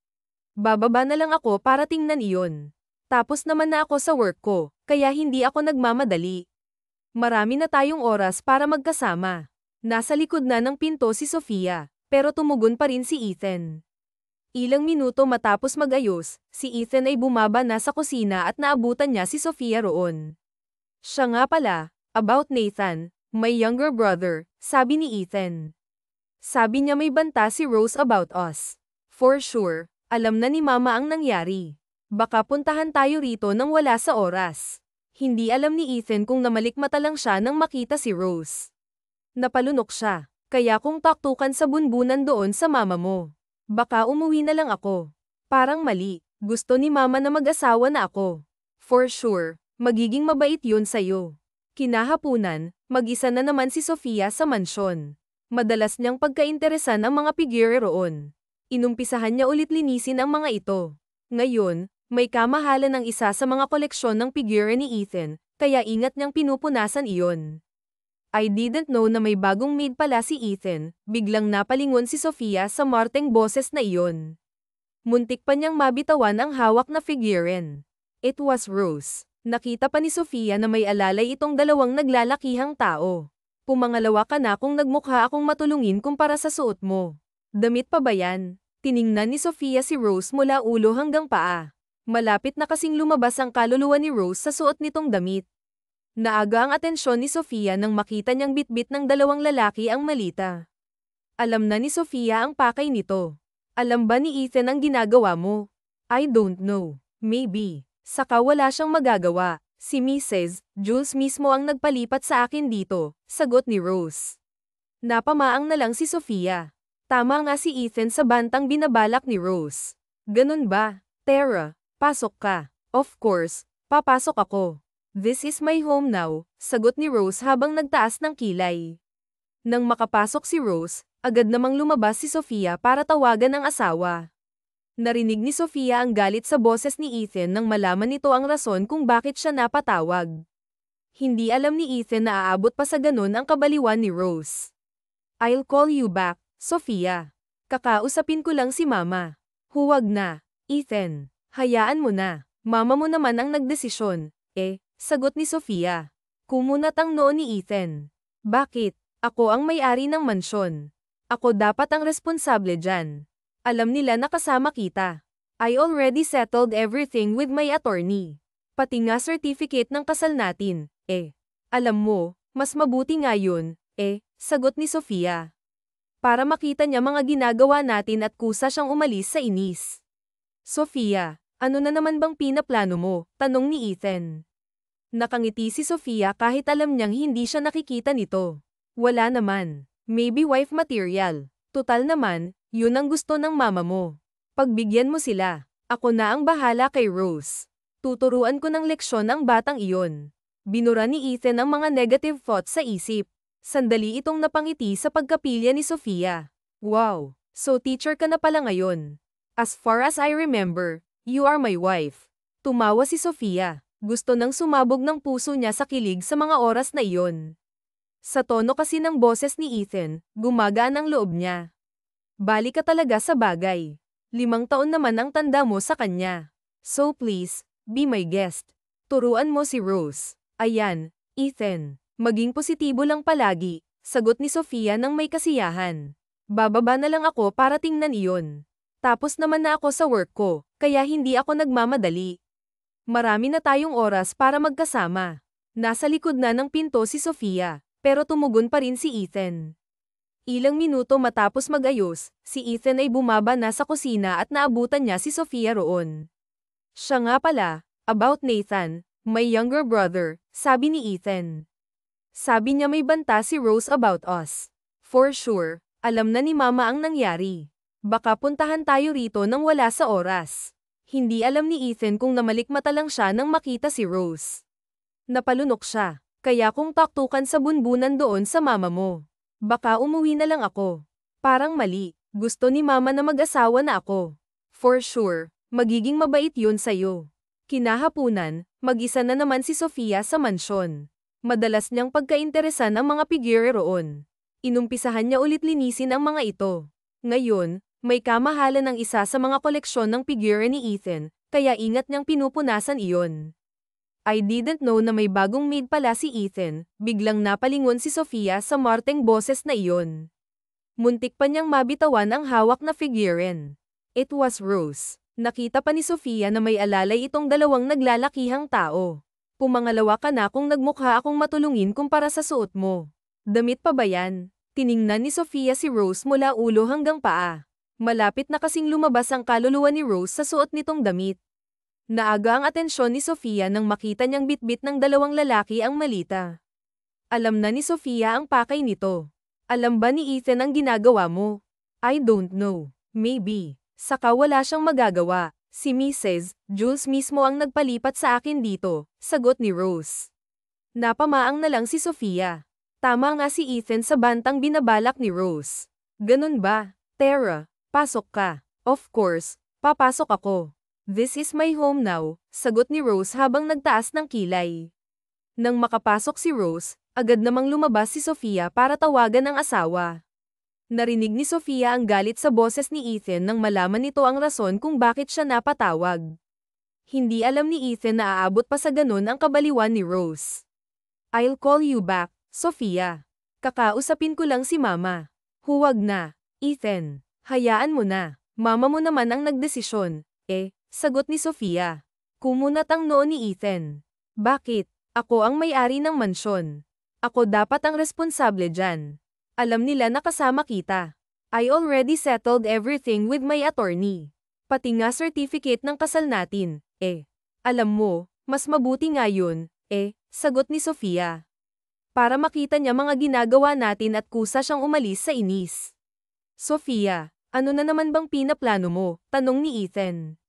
Bababa na lang ako para tingnan iyon. Tapos naman na ako sa work ko, kaya hindi ako nagmamadali. Marami na tayong oras para magkasama. Nasa likod na ng pinto si Sofia, pero tumugon pa rin si Ethan. Ilang minuto matapos mag-ayos, si Ethan ay bumaba na sa kusina at naabutan niya si Sofia roon. Siya nga pala, about Nathan, my younger brother, sabi ni Ethan. Sabi niya may banta si Rose about us. For sure, alam na ni Mama ang nangyari. Baka puntahan tayo rito nang wala sa oras. Hindi alam ni Ethan kung namalikmata lang siya nang makita si Rose. Napalunok siya, kaya kung taktukan sa bunbunan doon sa mama mo. Baka umuwi na lang ako. Parang mali, gusto ni Mama na mag-asawa na ako. For sure. Magiging mabait yun sa'yo. Kinahapunan, mag-isa na naman si Sofia sa mansyon. Madalas niyang pagkainteresan ang mga figure roon. Inumpisahan niya ulit linisin ang mga ito. Ngayon, may kamahalan ng isa sa mga koleksyon ng figure ni Ethan, kaya ingat niyang pinupunasan iyon. I didn't know na may bagong maid pala si Ethan, biglang napalingon si Sofia sa marteng boses na iyon. Muntik pa niyang mabitawan ang hawak na figurine. It was Rose. Nakita pa ni Sofia na may alalay itong dalawang naglalakihang tao. Pumangalawa ka na kung nagmukha akong matulungin kumpara sa suot mo. Damit pa ba yan? Tiningnan ni Sofia si Rose mula ulo hanggang paa. Malapit na kasing lumabas ang kaluluwa ni Rose sa suot nitong damit. Naaga ang atensyon ni Sofia nang makita niyang bitbit ng dalawang lalaki ang malita. Alam na ni Sofia ang pakay nito. Alam ba ni Ethan ang ginagawa mo? I don't know. Maybe. Saka wala siyang magagawa. Si Mrs. Jules mismo ang nagpalipat sa akin dito, sagot ni Rose. Napamaang na lang si Sofia. Tama nga si Ethan sa bantang binabalak ni Rose. Ganun ba? Tara, pasok ka. Of course, papasok ako. This is my home now, sagot ni Rose habang nagtaas ng kilay. Nang makapasok si Rose, agad namang lumabas si Sofia para tawagan ang asawa. Narinig ni Sofia ang galit sa boses ni Ethan nang malaman nito ang rason kung bakit siya napatawag. Hindi alam ni Ethan na aabot pa sa ganun ang kabaliwan ni Rose. I'll call you back, Sofia. Kakausapin ko lang si Mama. Huwag na, Ethan. Hayaan mo na. Mama mo naman ang nagdesisyon. Sagot ni Sofia. Kumunat ang noo ni Ethan. Bakit? Ako ang may-ari ng mansyon. Ako dapat ang responsable dyan. Alam nila na kasama kita. I already settled everything with my attorney. Pati nga certificate ng kasal natin. Alam mo, mas mabuti nga yun, sagot ni Sofia. Para makita niya mga ginagawa natin at kusa siyang umalis sa inis. Sofia, ano na naman bang pinaplano mo? Tanong ni Ethan. Nakangiti si Sofia kahit alam niyang hindi siya nakikita nito. Wala naman. Maybe wife material. Tutal naman, yun ang gusto ng mama mo. Pagbigyan mo sila. Ako na ang bahala kay Rose. Tuturuan ko ng leksyon ang batang iyon. Binura ni Ethan ang mga negative thoughts sa isip. Sandali itong napangiti sa pagkapilya ni Sofia. Wow, so teacher ka na pala ngayon. As far as I remember, you are my wife. Tumawa si Sofia. Gusto nang sumabog ng puso niya sa kilig sa mga oras na iyon. Sa tono kasi ng boses ni Ethan, gumagaan ang loob niya. Balik ka talaga sa bagay. 5 taon naman ang tanda mo sa kanya. So please, be my guest. Turuan mo si Rose. Ayan, Ethan. Maging positibo lang palagi, sagot ni Sofia nang may kasiyahan. Bababa na lang ako para tingnan iyon. Tapos naman na ako sa work ko, kaya hindi ako nagmamadali. Marami na tayong oras para magkasama. Nasa likod na ng pinto si Sofia, pero tumugon pa rin si Ethan. Ilang minuto matapos magayos, si Ethan ay bumaba na sa kusina at naabutan niya si Sofia roon. Siya nga pala, about Nathan, my younger brother, sabi ni Ethan. Sabi niya may banta si Rose about us. For sure, alam na ni Mama ang nangyari. Baka puntahan tayo rito nang wala sa oras. Hindi alam ni Ethan kung namalikmata lang siya nang makita si Rose. Napalunok siya, kaya kung taktukan sa bunbunan doon sa mama mo. Baka umuwi na lang ako. Parang mali, gusto ni Mama na mag-asawa na ako. For sure, magiging mabait yun sa'yo. Kinahapunan, mag-isa na naman si Sofia sa mansyon. Madalas niyang pagkainteresan ang mga figure roon. Inumpisahan niya ulit linisin ang mga ito. Ngayon, may kamahalan ng isa sa mga koleksyon ng figure ni Ethan, kaya ingat niyang pinupunasan iyon. I didn't know na may bagong maid pala si Ethan, biglang napalingon si Sofia sa marteng boses na iyon. Muntik pa niyang mabitawan ang hawak na figurine. It was Rose. Nakita pa ni Sofia na may alalay itong dalawang naglalakihang tao. Pumangalawa ka na kung nagmukha akong matulungin kumpara sa suot mo. Damit pa ba yan? Tiningnan ni Sofia si Rose mula ulo hanggang paa. Malapit na kasing lumabas ang kaluluwa ni Rose sa suot nitong damit. Naaga ang atensyon ni Sofia nang makita niyang bitbit ng dalawang lalaki ang malita. Alam na ni Sofia ang pakay nito. Alam ba ni Ethan ang ginagawa mo? I don't know. Maybe. Saka wala siyang magagawa. Si Mrs. Jules mismo ang nagpalipat sa akin dito, sagot ni Rose. Napamaang na lang si Sofia. Tama nga si Ethan sa bantang binabalak ni Rose. Ganun ba? Tara, pasok ka. Of course, papasok ako. This is my home now, sagot ni Rose habang nagtaas ng kilay. Nang makapasok si Rose, agad namang lumabas si Sofia para tawagan ang asawa. Narinig ni Sofia ang galit sa boses ni Ethan nang malaman nito ang rason kung bakit siya napatawag. Hindi alam ni Ethan na aabot pa sa ganun ang kabaliwan ni Rose. I'll call you back, Sofia. Kakausapin ko lang si Mama. Huwag na, Ethan. Hayaan mo na. Mama mo naman ang nagdesisyon. Sagot ni Sofia. Kumunat ang noo ni Ethan. Bakit? Ako ang may-ari ng mansyon. Ako dapat ang responsable dyan. Alam nila na kasama kita. I already settled everything with my attorney. Pati nga certificate ng kasal natin. Alam mo, mas mabuti nga yun, sagot ni Sofia. Para makita niya mga ginagawa natin at kusa siyang umalis sa inis. Sofia, ano na naman bang pinaplano mo? Tanong ni Ethan.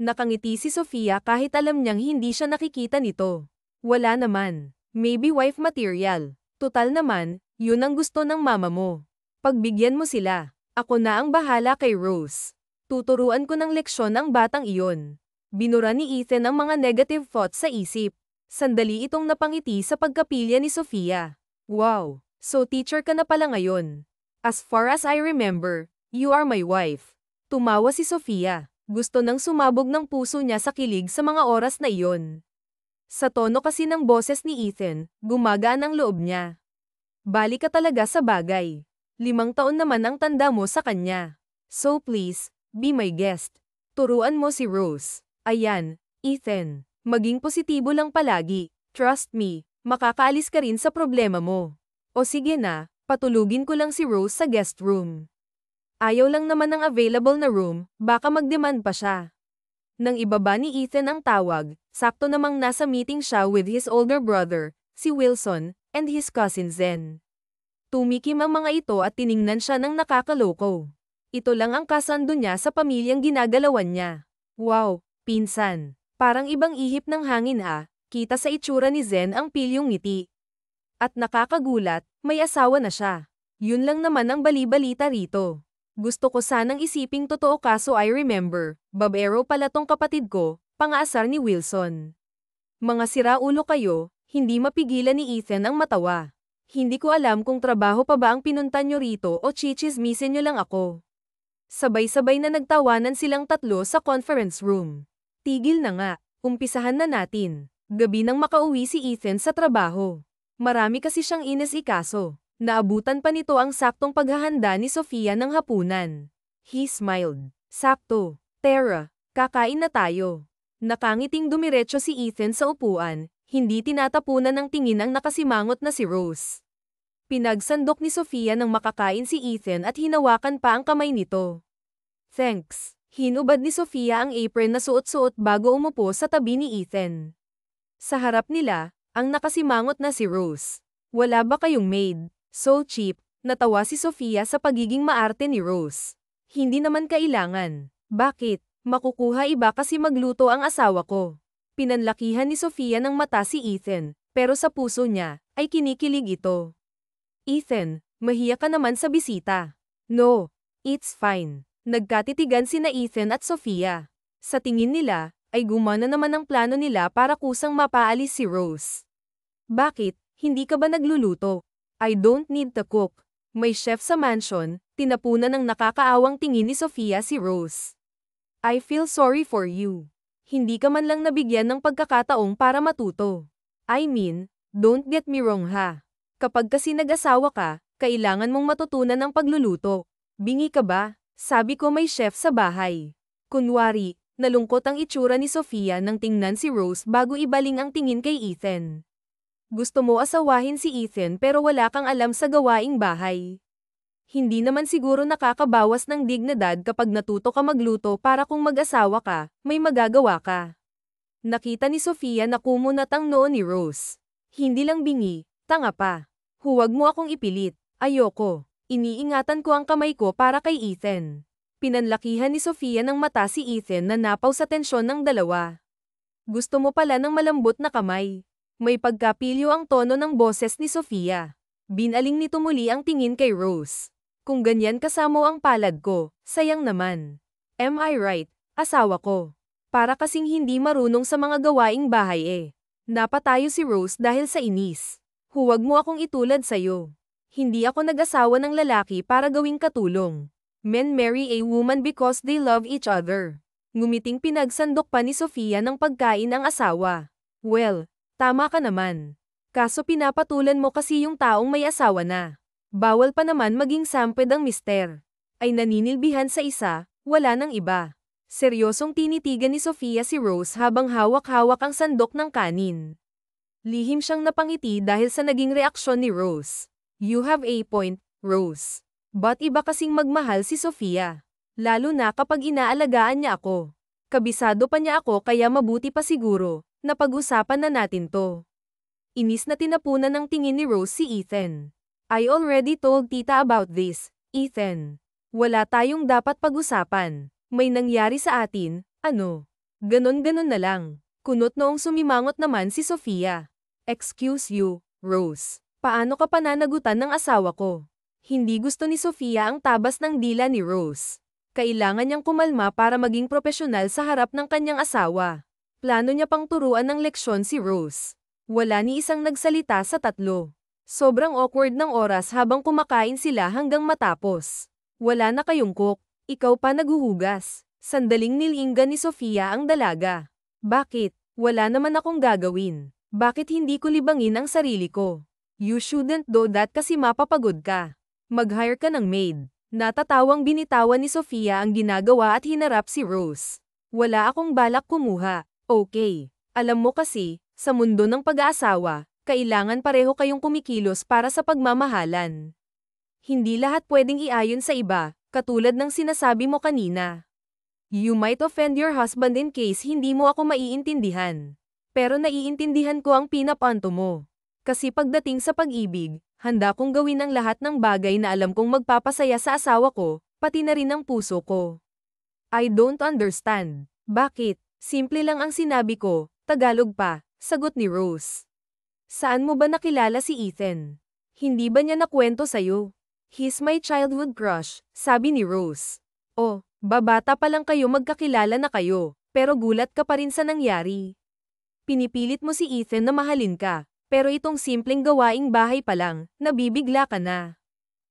Nakangiti si Sofia kahit alam niyang hindi siya nakikita nito. Wala naman. Maybe wife material. Tutal naman, yun ang gusto ng mama mo. Pagbigyan mo sila. Ako na ang bahala kay Rose. Tuturuan ko ng leksyon ang batang iyon. Binura ni Ethan ang mga negative thoughts sa isip. Sandali itong napangiti sa pagkapilya ni Sofia. Wow, so teacher ka na pala ngayon. As far as I remember, you are my wife. Tumawa si Sofia. Gusto nang sumabog ng puso niya sa kilig sa mga oras na iyon. Sa tono kasi ng boses ni Ethan, gumagaan ang loob niya. Balik ka talaga sa bagay. 5 taon naman ang tanda mo sa kanya. So please, be my guest. Turuan mo si Rose. Ayan, Ethan. Maging positibo lang palagi. Trust me, makakaalis ka rin sa problema mo. O sige na, patulugin ko lang si Rose sa guest room. Ayaw lang naman ng available na room, baka mag-demand pa siya. Nang ibaba ni Ethan ang tawag, sakto namang nasa meeting siya with his older brother, si Wilson, and his cousin Zen. Tumikim ang mga ito at tiningnan siya ng nakakaloko. Ito lang ang kasando niya sa pamilyang ginagalawan niya. Wow, pinsan. Parang ibang ihip ng hangin ha, kita sa itsura ni Zen ang pilyong ngiti. At nakakagulat, may asawa na siya. Yun lang naman ang bali-balita rito. Gusto ko sanang isiping totoo kaso I remember, babaero pala tong kapatid ko, pangaasar ni Wilson. Mga siraulo kayo, hindi mapigilan ni Ethan ang matawa. Hindi ko alam kung trabaho pa ba ang pinunta nyo rito o chichismisin nyo lang ako. Sabay-sabay na nagtawanan silang tatlo sa conference room. Tigil na nga, umpisahan na natin. Gabi nang makauwi si Ethan sa trabaho. Marami kasi siyang inesikaso. Naabutan pa nito ang saktong paghahanda ni Sofia ng hapunan. He smiled. Sakto. Tara, kakain na tayo. Nakangiting dumiretso si Ethan sa upuan, hindi tinatapunan ng tingin ang nakasimangot na si Rose. Pinagsandok ni Sofia nang makakain si Ethan at hinawakan pa ang kamay nito. Thanks. Hinubad ni Sofia ang apron na suot-suot bago umupo sa tabi ni Ethan. Sa harap nila, ang nakasimangot na si Rose. Wala ba kayong maid? So cheap, natawa si Sofia sa pagiging maarte ni Rose. Hindi naman kailangan. Bakit? Makukuha iba kasi magluto ang asawa ko. Pinanlakihan ni Sofia ng mata si Ethan, pero sa puso niya, ay kinikilig ito. Ethan, mahiya ka naman sa bisita. No, it's fine. Nagkatitigan sina Ethan at Sofia. Sa tingin nila, ay gumana naman ang plano nila para kusang mapaalis si Rose. Bakit? Hindi ka ba nagluluto? I don't need to cook. May chef sa mansion, tinapunan ng nakakaawang tingin ni Sofia si Rose. I feel sorry for you. Hindi ka man lang nabigyan ng pagkakataong para matuto. I mean, don't get me wrong ha. Kapag kasi nag-asawa ka, kailangan mong matutunan ng pagluluto. Bingi ka ba? Sabi ko may chef sa bahay. Kunwari, nalungkot ang itsura ni Sofia nang tingnan si Rose bago ibaling ang tingin kay Ethan. Gusto mo asawahin si Ethan pero wala kang alam sa gawaing bahay. Hindi naman siguro nakakabawas ng dignidad kapag natuto ka magluto para kung mag-asawa ka, may magagawa ka. Nakita ni Sofia na kumunat ang noo ni Rose. Hindi lang bingi, tanga pa. Huwag mo akong ipilit. Ayoko. Iniingatan ko ang kamay ko para kay Ethan. Pinanlakihan ni Sofia ng mata si Ethan na napaw sa tensyon ng dalawa. Gusto mo pala ng malambot na kamay. May pagkapilyo ang tono ng boses ni Sofia. Binaling nito muli ang tingin kay Rose. Kung ganyan kasamo ang palad ko, sayang naman. Am I right, asawa ko? Para kasing hindi marunong sa mga gawaing bahay eh. Napatayo si Rose dahil sa inis. Huwag mo akong itulad sa'yo. Hindi ako nag-asawa ng lalaki para gawing katulong. Men marry a woman because they love each other. Ngumiting pinagsandok pa ni Sofia ng pagkain ang asawa. Well, tama ka naman. Kaso pinapatulan mo kasi yung taong may asawa na. Bawal pa naman maging samped ang mister. Ay naninilbihan sa isa, wala nang iba. Seryosong tinitigan ni Sofia si Rose habang hawak-hawak ang sandok ng kanin. Lihim siyang napangiti dahil sa naging reaksyon ni Rose. You have a point, Rose. But iba kasing magmahal si Sofia. Lalo na kapag inaalagaan niya ako. Kabisado pa niya ako kaya mabuti pa siguro. Napag-usapan na natin to. Inis na tinapunan ng tingin ni Rose si Ethan. I already told tita about this, Ethan. Wala tayong dapat pag-usapan. May nangyari sa atin, ano? Ganon-ganon na lang. Kunot noong sumimangot naman si Sofia. Excuse you, Rose. Paano ka pananagutan ng asawa ko? Hindi gusto ni Sofia ang tabas ng dila ni Rose. Kailangan niyang kumalma para maging propesyonal sa harap ng kanyang asawa. Plano niya pang turuan ng leksyon si Rose. Wala ni isang nagsalita sa tatlo. Sobrang awkward ng oras habang kumakain sila hanggang matapos. Wala na kayong cook, ikaw pa naghuhugas. Sandaling nilinggan ni Sofia ang dalaga. Bakit? Wala naman akong gagawin. Bakit hindi ko libangin ang sarili ko? You shouldn't do that kasi mapapagod ka. Mag-hire ka ng maid. Natatawang binitawan ni Sofia ang ginagawa at hinarap si Rose. Wala akong balak kumuha. Okay. Alam mo kasi, sa mundo ng pag-aasawa, kailangan pareho kayong kumikilos para sa pagmamahalan. Hindi lahat pwedeng iayon sa iba, katulad ng sinasabi mo kanina. You might offend your husband in case hindi mo ako maiintindihan. Pero naiintindihan ko ang pinapanto mo. Kasi pagdating sa pag-ibig, handa kong gawin ang lahat ng bagay na alam kong magpapasaya sa asawa ko, pati na rin ang puso ko. I don't understand. Bakit? Simple lang ang sinabi ko, Tagalog pa, sagot ni Rose. Saan mo ba nakilala si Ethan? Hindi ba niya nakwento sa'yo? He's my childhood crush, sabi ni Rose. Oh, babata pa lang kayo magkakilala na kayo, pero gulat ka pa rin sa nangyari. Pinipilit mo si Ethan na mahalin ka. Pero itong simpleng gawaing bahay pa lang, nabibigla ka na.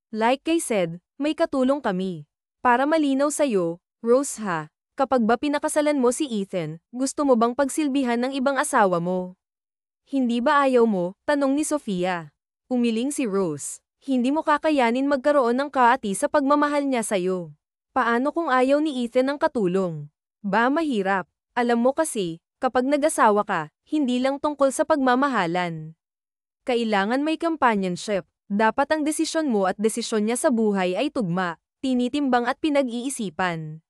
Like I said, may katulong kami. Para malinaw sa'yo, Rose ha, kapag ba pinakasalan mo si Ethan, gusto mo bang pagsilbihan ng ibang asawa mo? Hindi ba ayaw mo? Tanong ni Sofia. Umiling si Rose. Hindi mo kakayanin magkaroon ng kaati sa pagmamahal niya sa'yo. Paano kung ayaw ni Ethan ng katulong? Ba mahirap. Alam mo kasi, kapag nag-asawa ka, hindi lang tungkol sa pagmamahalan. Kailangan may companionship. Dapat ang desisyon mo at desisyon niya sa buhay ay tugma, tinitimbang at pinag-iisipan.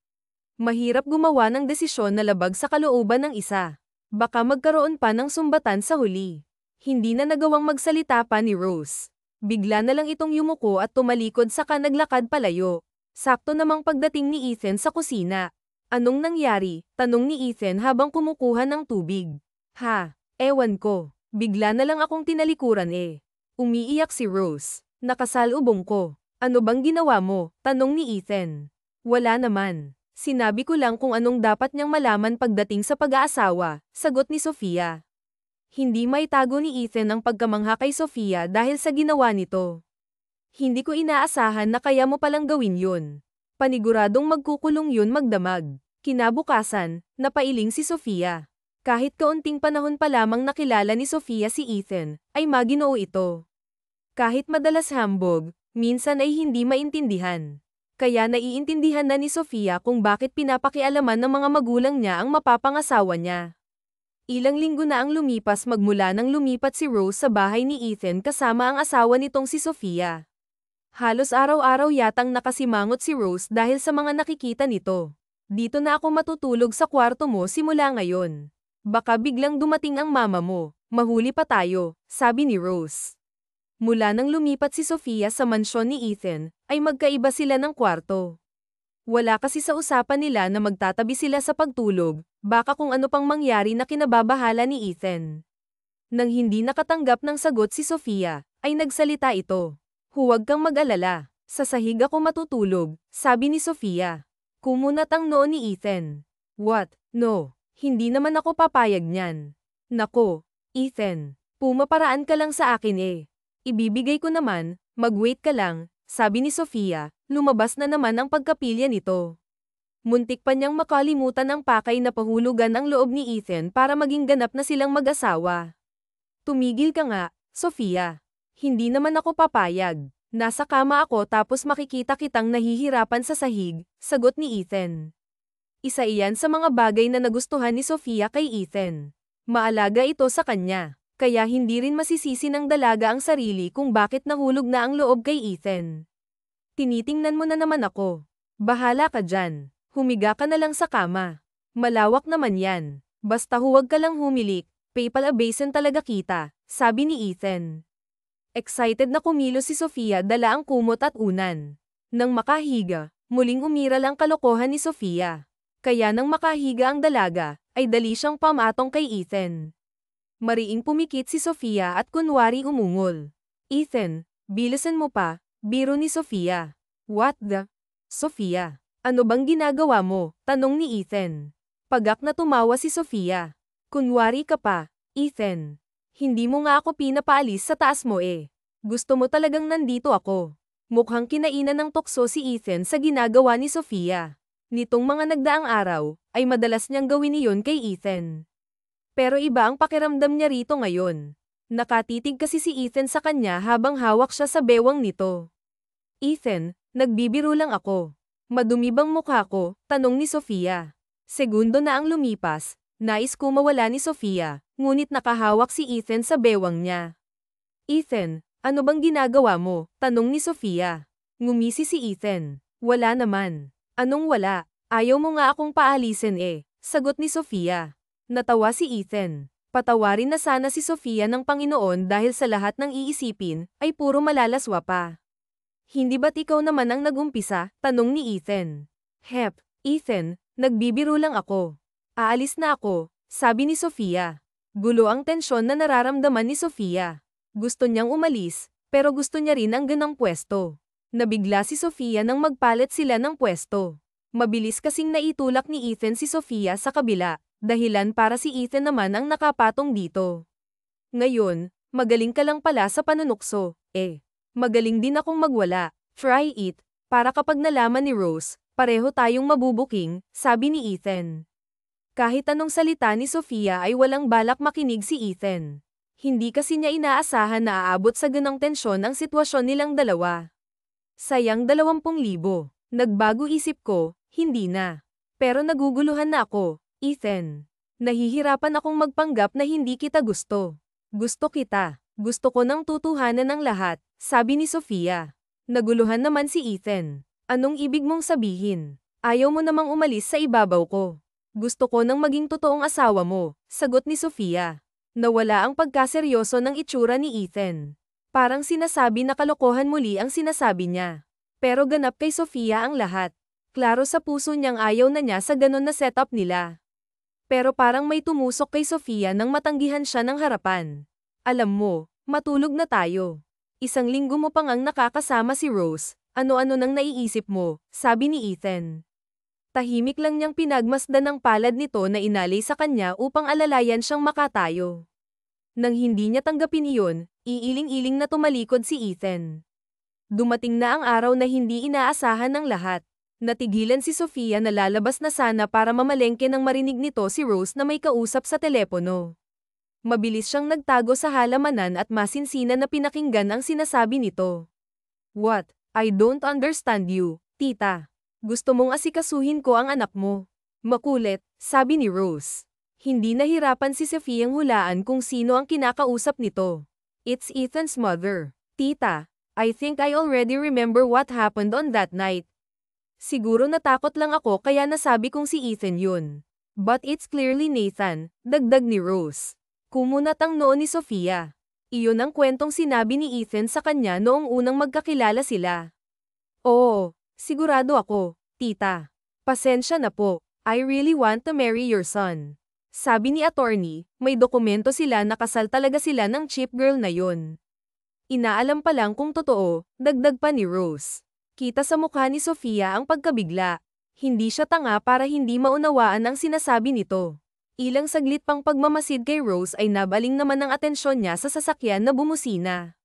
Mahirap gumawa ng desisyon na labag sa kalooban ng isa. Baka magkaroon pa ng sumbatan sa huli. Hindi na nagawang magsalita pa ni Rose. Bigla na lang itong yumuko at tumalikod saka naglakad palayo. Sakto namang pagdating ni Ethan sa kusina. Anong nangyari? Tanong ni Ethan habang kumukuha ng tubig. Ha, ewan ko. Bigla na lang akong tinalikuran eh. Umiiyak si Rose. Nakasalubong ko. Ano bang ginawa mo? Tanong ni Ethan. Wala naman. Sinabi ko lang kung anong dapat niyang malaman pagdating sa pag-aasawa, sagot ni Sofia. Hindi maitago ni Ethan ang pagkamangha kay Sofia dahil sa ginawa nito. Hindi ko inaasahan na kaya mo palang gawin yun. Paniguradong magkukulong yun magdamag. Kinabukasan, napailing si Sofia. Kahit kaunting panahon pa lamang nakilala ni Sofia si Ethan, ay maginoo ito. Kahit madalas hambog, minsan ay hindi maintindihan. Kaya naiintindihan na ni Sofia kung bakit pinapakialaman ng mga magulang niya ang mapapangasawa niya. Ilang linggo na ang lumipas magmula nang lumipat si Rose sa bahay ni Ethan kasama ang asawa nitong si Sofia. Halos araw-araw yatang nakasimangot si Rose dahil sa mga nakikita nito. Dito na ako matutulog sa kwarto mo simula ngayon. Baka biglang dumating ang mama mo, mahuli pa tayo, sabi ni Rose. Mula nang lumipat si Sofia sa mansyon ni Ethan, ay magkaiba sila ng kwarto. Wala kasi sa usapan nila na magtatabi sila sa pagtulog, baka kung ano pang mangyari na kinababahala ni Ethan. Nang hindi nakatanggap ng sagot si Sofia, ay nagsalita ito. Huwag kang mag-alala, sa sahig ako matutulog, sabi ni Sofia. Kumunat ang noo ni Ethan. What? No, hindi naman ako papayag niyan. Nako, Ethan, pumaparaan ka lang sa akin eh. Ibibigay ko naman, mag-wait ka lang, sabi ni Sofia, lumabas na naman ang pagkapilya nito. Muntik pa niyang makalimutan ang pakay na pahulugan ang loob ni Ethan para maging ganap na silang mag-asawa. Tumigil ka nga, Sofia. Hindi naman ako papayag. Nasa kama ako tapos makikita kitang nahihirapan sa sahig, sagot ni Ethan. Isa iyan sa mga bagay na nagustuhan ni Sofia kay Ethan. Maalaga ito sa kanya, kaya hindi rin masisisi ng dalaga ang sarili kung bakit nahulog na ang loob kay Ethan. Tinitingnan mo na naman ako. Bahala ka dyan. Humiga ka na lang sa kama. Malawak naman yan. Basta huwag ka lang humilik, PayPal a basin talaga kita, sabi ni Ethan. Excited na kumilos si Sofia dala ang kumot at unan. Nang makahiga, muling umiral ang kalokohan ni Sofia. Kaya nang makahiga ang dalaga, ay dali siyang pamatong kay Ethan. Mariing pumikit si Sofia at kunwari umungol. Ethan, bilisan mo pa, biro ni Sofia. What the? Sofia, ano bang ginagawa mo? Tanong ni Ethan. Pagak na tumawa si Sofia. Kunwari ka pa, Ethan. Hindi mo nga ako pinapaalis sa taas mo eh. Gusto mo talagang nandito ako. Mukhang kinainan ng tukso si Ethan sa ginagawa ni Sofia. Nitong mga nagdaang araw, ay madalas niyang gawin iyon kay Ethan. Pero iba ang pakiramdam niya rito ngayon. Nakatitig kasi si Ethan sa kanya habang hawak siya sa bewang nito. Ethan, nagbibiro lang ako. Madumi bang mukha ko? Tanong ni Sofia. Segundo na ang lumipas, nais ko mawala ni Sofia, ngunit nakahawak si Ethan sa bewang niya. Ethan, ano bang ginagawa mo? Tanong ni Sofia. Ngumisi si Ethan. Wala naman. Anong wala? Ayaw mo nga akong paalisin eh, sagot ni Sofia. Natawa si Ethan. Patawarin na sana si Sofia ng Panginoon dahil sa lahat ng iisipin, ay puro malalaswa pa. Hindi ba't ikaw naman ang nagumpisa? Tanong ni Ethan. Hep, Ethan, nagbibiro lang ako. Aalis na ako, sabi ni Sofia. Gulo ang tensyon na nararamdaman ni Sofia. Gusto niyang umalis, pero gusto niya rin ang ganang pwesto. Nabigla si Sofia nang magpalit sila ng pwesto. Mabilis kasing naitulak ni Ethan si Sofia sa kabila, dahilan para si Ethan naman ang nakapatong dito. Ngayon, magaling ka lang pala sa panunukso, eh. Magaling din akong magwala, try it, para kapag nalaman ni Rose, pareho tayong mabubuking, sabi ni Ethan. Kahit anong salita ni Sofia ay walang balak makinig si Ethan. Hindi kasi niya inaasahan na aabot sa ganong tensyon ang sitwasyon nilang dalawa. Sayang 20,000. Nagbago isip ko, hindi na. Pero naguguluhan na ako, Ethan. Nahihirapan akong magpanggap na hindi kita gusto. Gusto kita. Gusto ko nang tutuhanan ng lahat, sabi ni Sofia. Naguluhan naman si Ethan. Anong ibig mong sabihin? Ayaw mo namang umalis sa ibabaw ko. Gusto ko nang maging totoong asawa mo, sagot ni Sofia. Nawala ang pagkaseryoso ng itsura ni Ethan. Parang sinasabi na kalokohan muli ang sinasabi niya. Pero ganap kay Sofia ang lahat. Klaro sa puso niyang ayaw na niya sa ganon na setup nila. Pero parang may tumusok kay Sofia nang matanggihan siya ng harapan. Alam mo, matulog na tayo. 1 linggo mo pang ang nakakasama si Rose, ano-ano nang naiisip mo, sabi ni Ethan. Tahimik lang niyang pinagmasdan ang palad nito na inalay sa kanya upang alalayan siyang makatayo. Nang hindi niya tanggapin iyon, iiling-iling na tumalikod si Ethan. Dumating na ang araw na hindi inaasahan ng lahat. Natigilan si Sofia na lalabas na sana para mamalengke nang marinig nito si Rose na may kausap sa telepono. Mabilis siyang nagtago sa halamanan at masinsinan na pinakinggan ang sinasabi nito. What? I don't understand you, tita. Gusto mong asikasuhin ko ang anak mo. Makulit, sabi ni Rose. Hindi nahirapan si Sofiang hulaan kung sino ang kinakausap nito. It's Ethan's mother. Tita, I think I already remember what happened on that night. Siguro natakot lang ako kaya nasabi kong si Ethan yun. But it's clearly Nathan, dagdag ni Rose. Kumunat ang noo ni Sofia. Iyon ang kwentong sinabi ni Ethan sa kanya noong unang magkakilala sila. Oo, sigurado ako, tita. Pasensya na po, I really want to marry your son. Sabi ni attorney, may dokumento sila na kasal talaga sila ng cheap girl na yun. Inaalam pa lang kung totoo, dagdag pa ni Rose. Kita sa mukha ni Sofia ang pagkabigla. Hindi siya tanga para hindi maunawaan ang sinasabi nito. Ilang saglit pang pagmamasid kay Rose ay nabaling naman ang atensyon niya sa sasakyan na bumusina.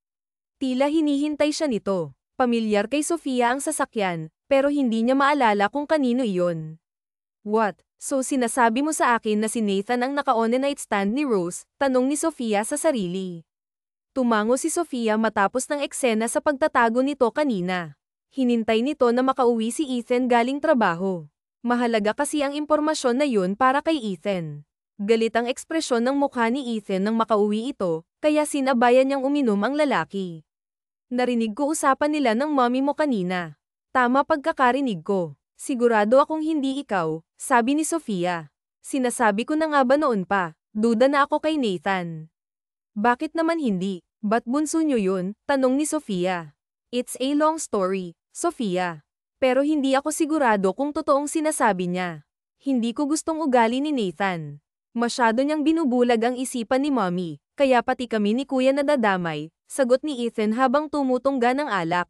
Tila hinihintay siya nito. Pamilyar kay Sofia ang sasakyan, pero hindi niya maalala kung kanino iyon. What? So sinasabi mo sa akin na si Nathan ang naka-on night stand ni Rose? Tanong ni Sofia sa sarili. Tumango si Sofia matapos ng eksena sa pagtatago nito kanina. Hinintay nito na makauwi si Ethan galing trabaho. Mahalaga kasi ang impormasyon na yun para kay Ethan. Galit ang ekspresyon ng mukha ni Ethan nang makauwi ito, kaya sinabayan niyang uminom ang lalaki. Narinig ko usapan nila ng mommy mo kanina. Tama pagkakarinig ko. Sigurado akong hindi ikaw, sabi ni Sofia. Sinasabi ko na nga ba noon pa, duda na ako kay Nathan. Bakit naman hindi? Ba't bunso niyo yun? Tanong ni Sofia. It's a long story, Sofia. Pero hindi ako sigurado kung totoong sinasabi niya. Hindi ko gustong ugali ni Nathan. Masyado niyang binubulag ang isipan ni Mommy, kaya pati kami ni Kuya nadadamay, sagot ni Ethan habang tumutungga ng alak.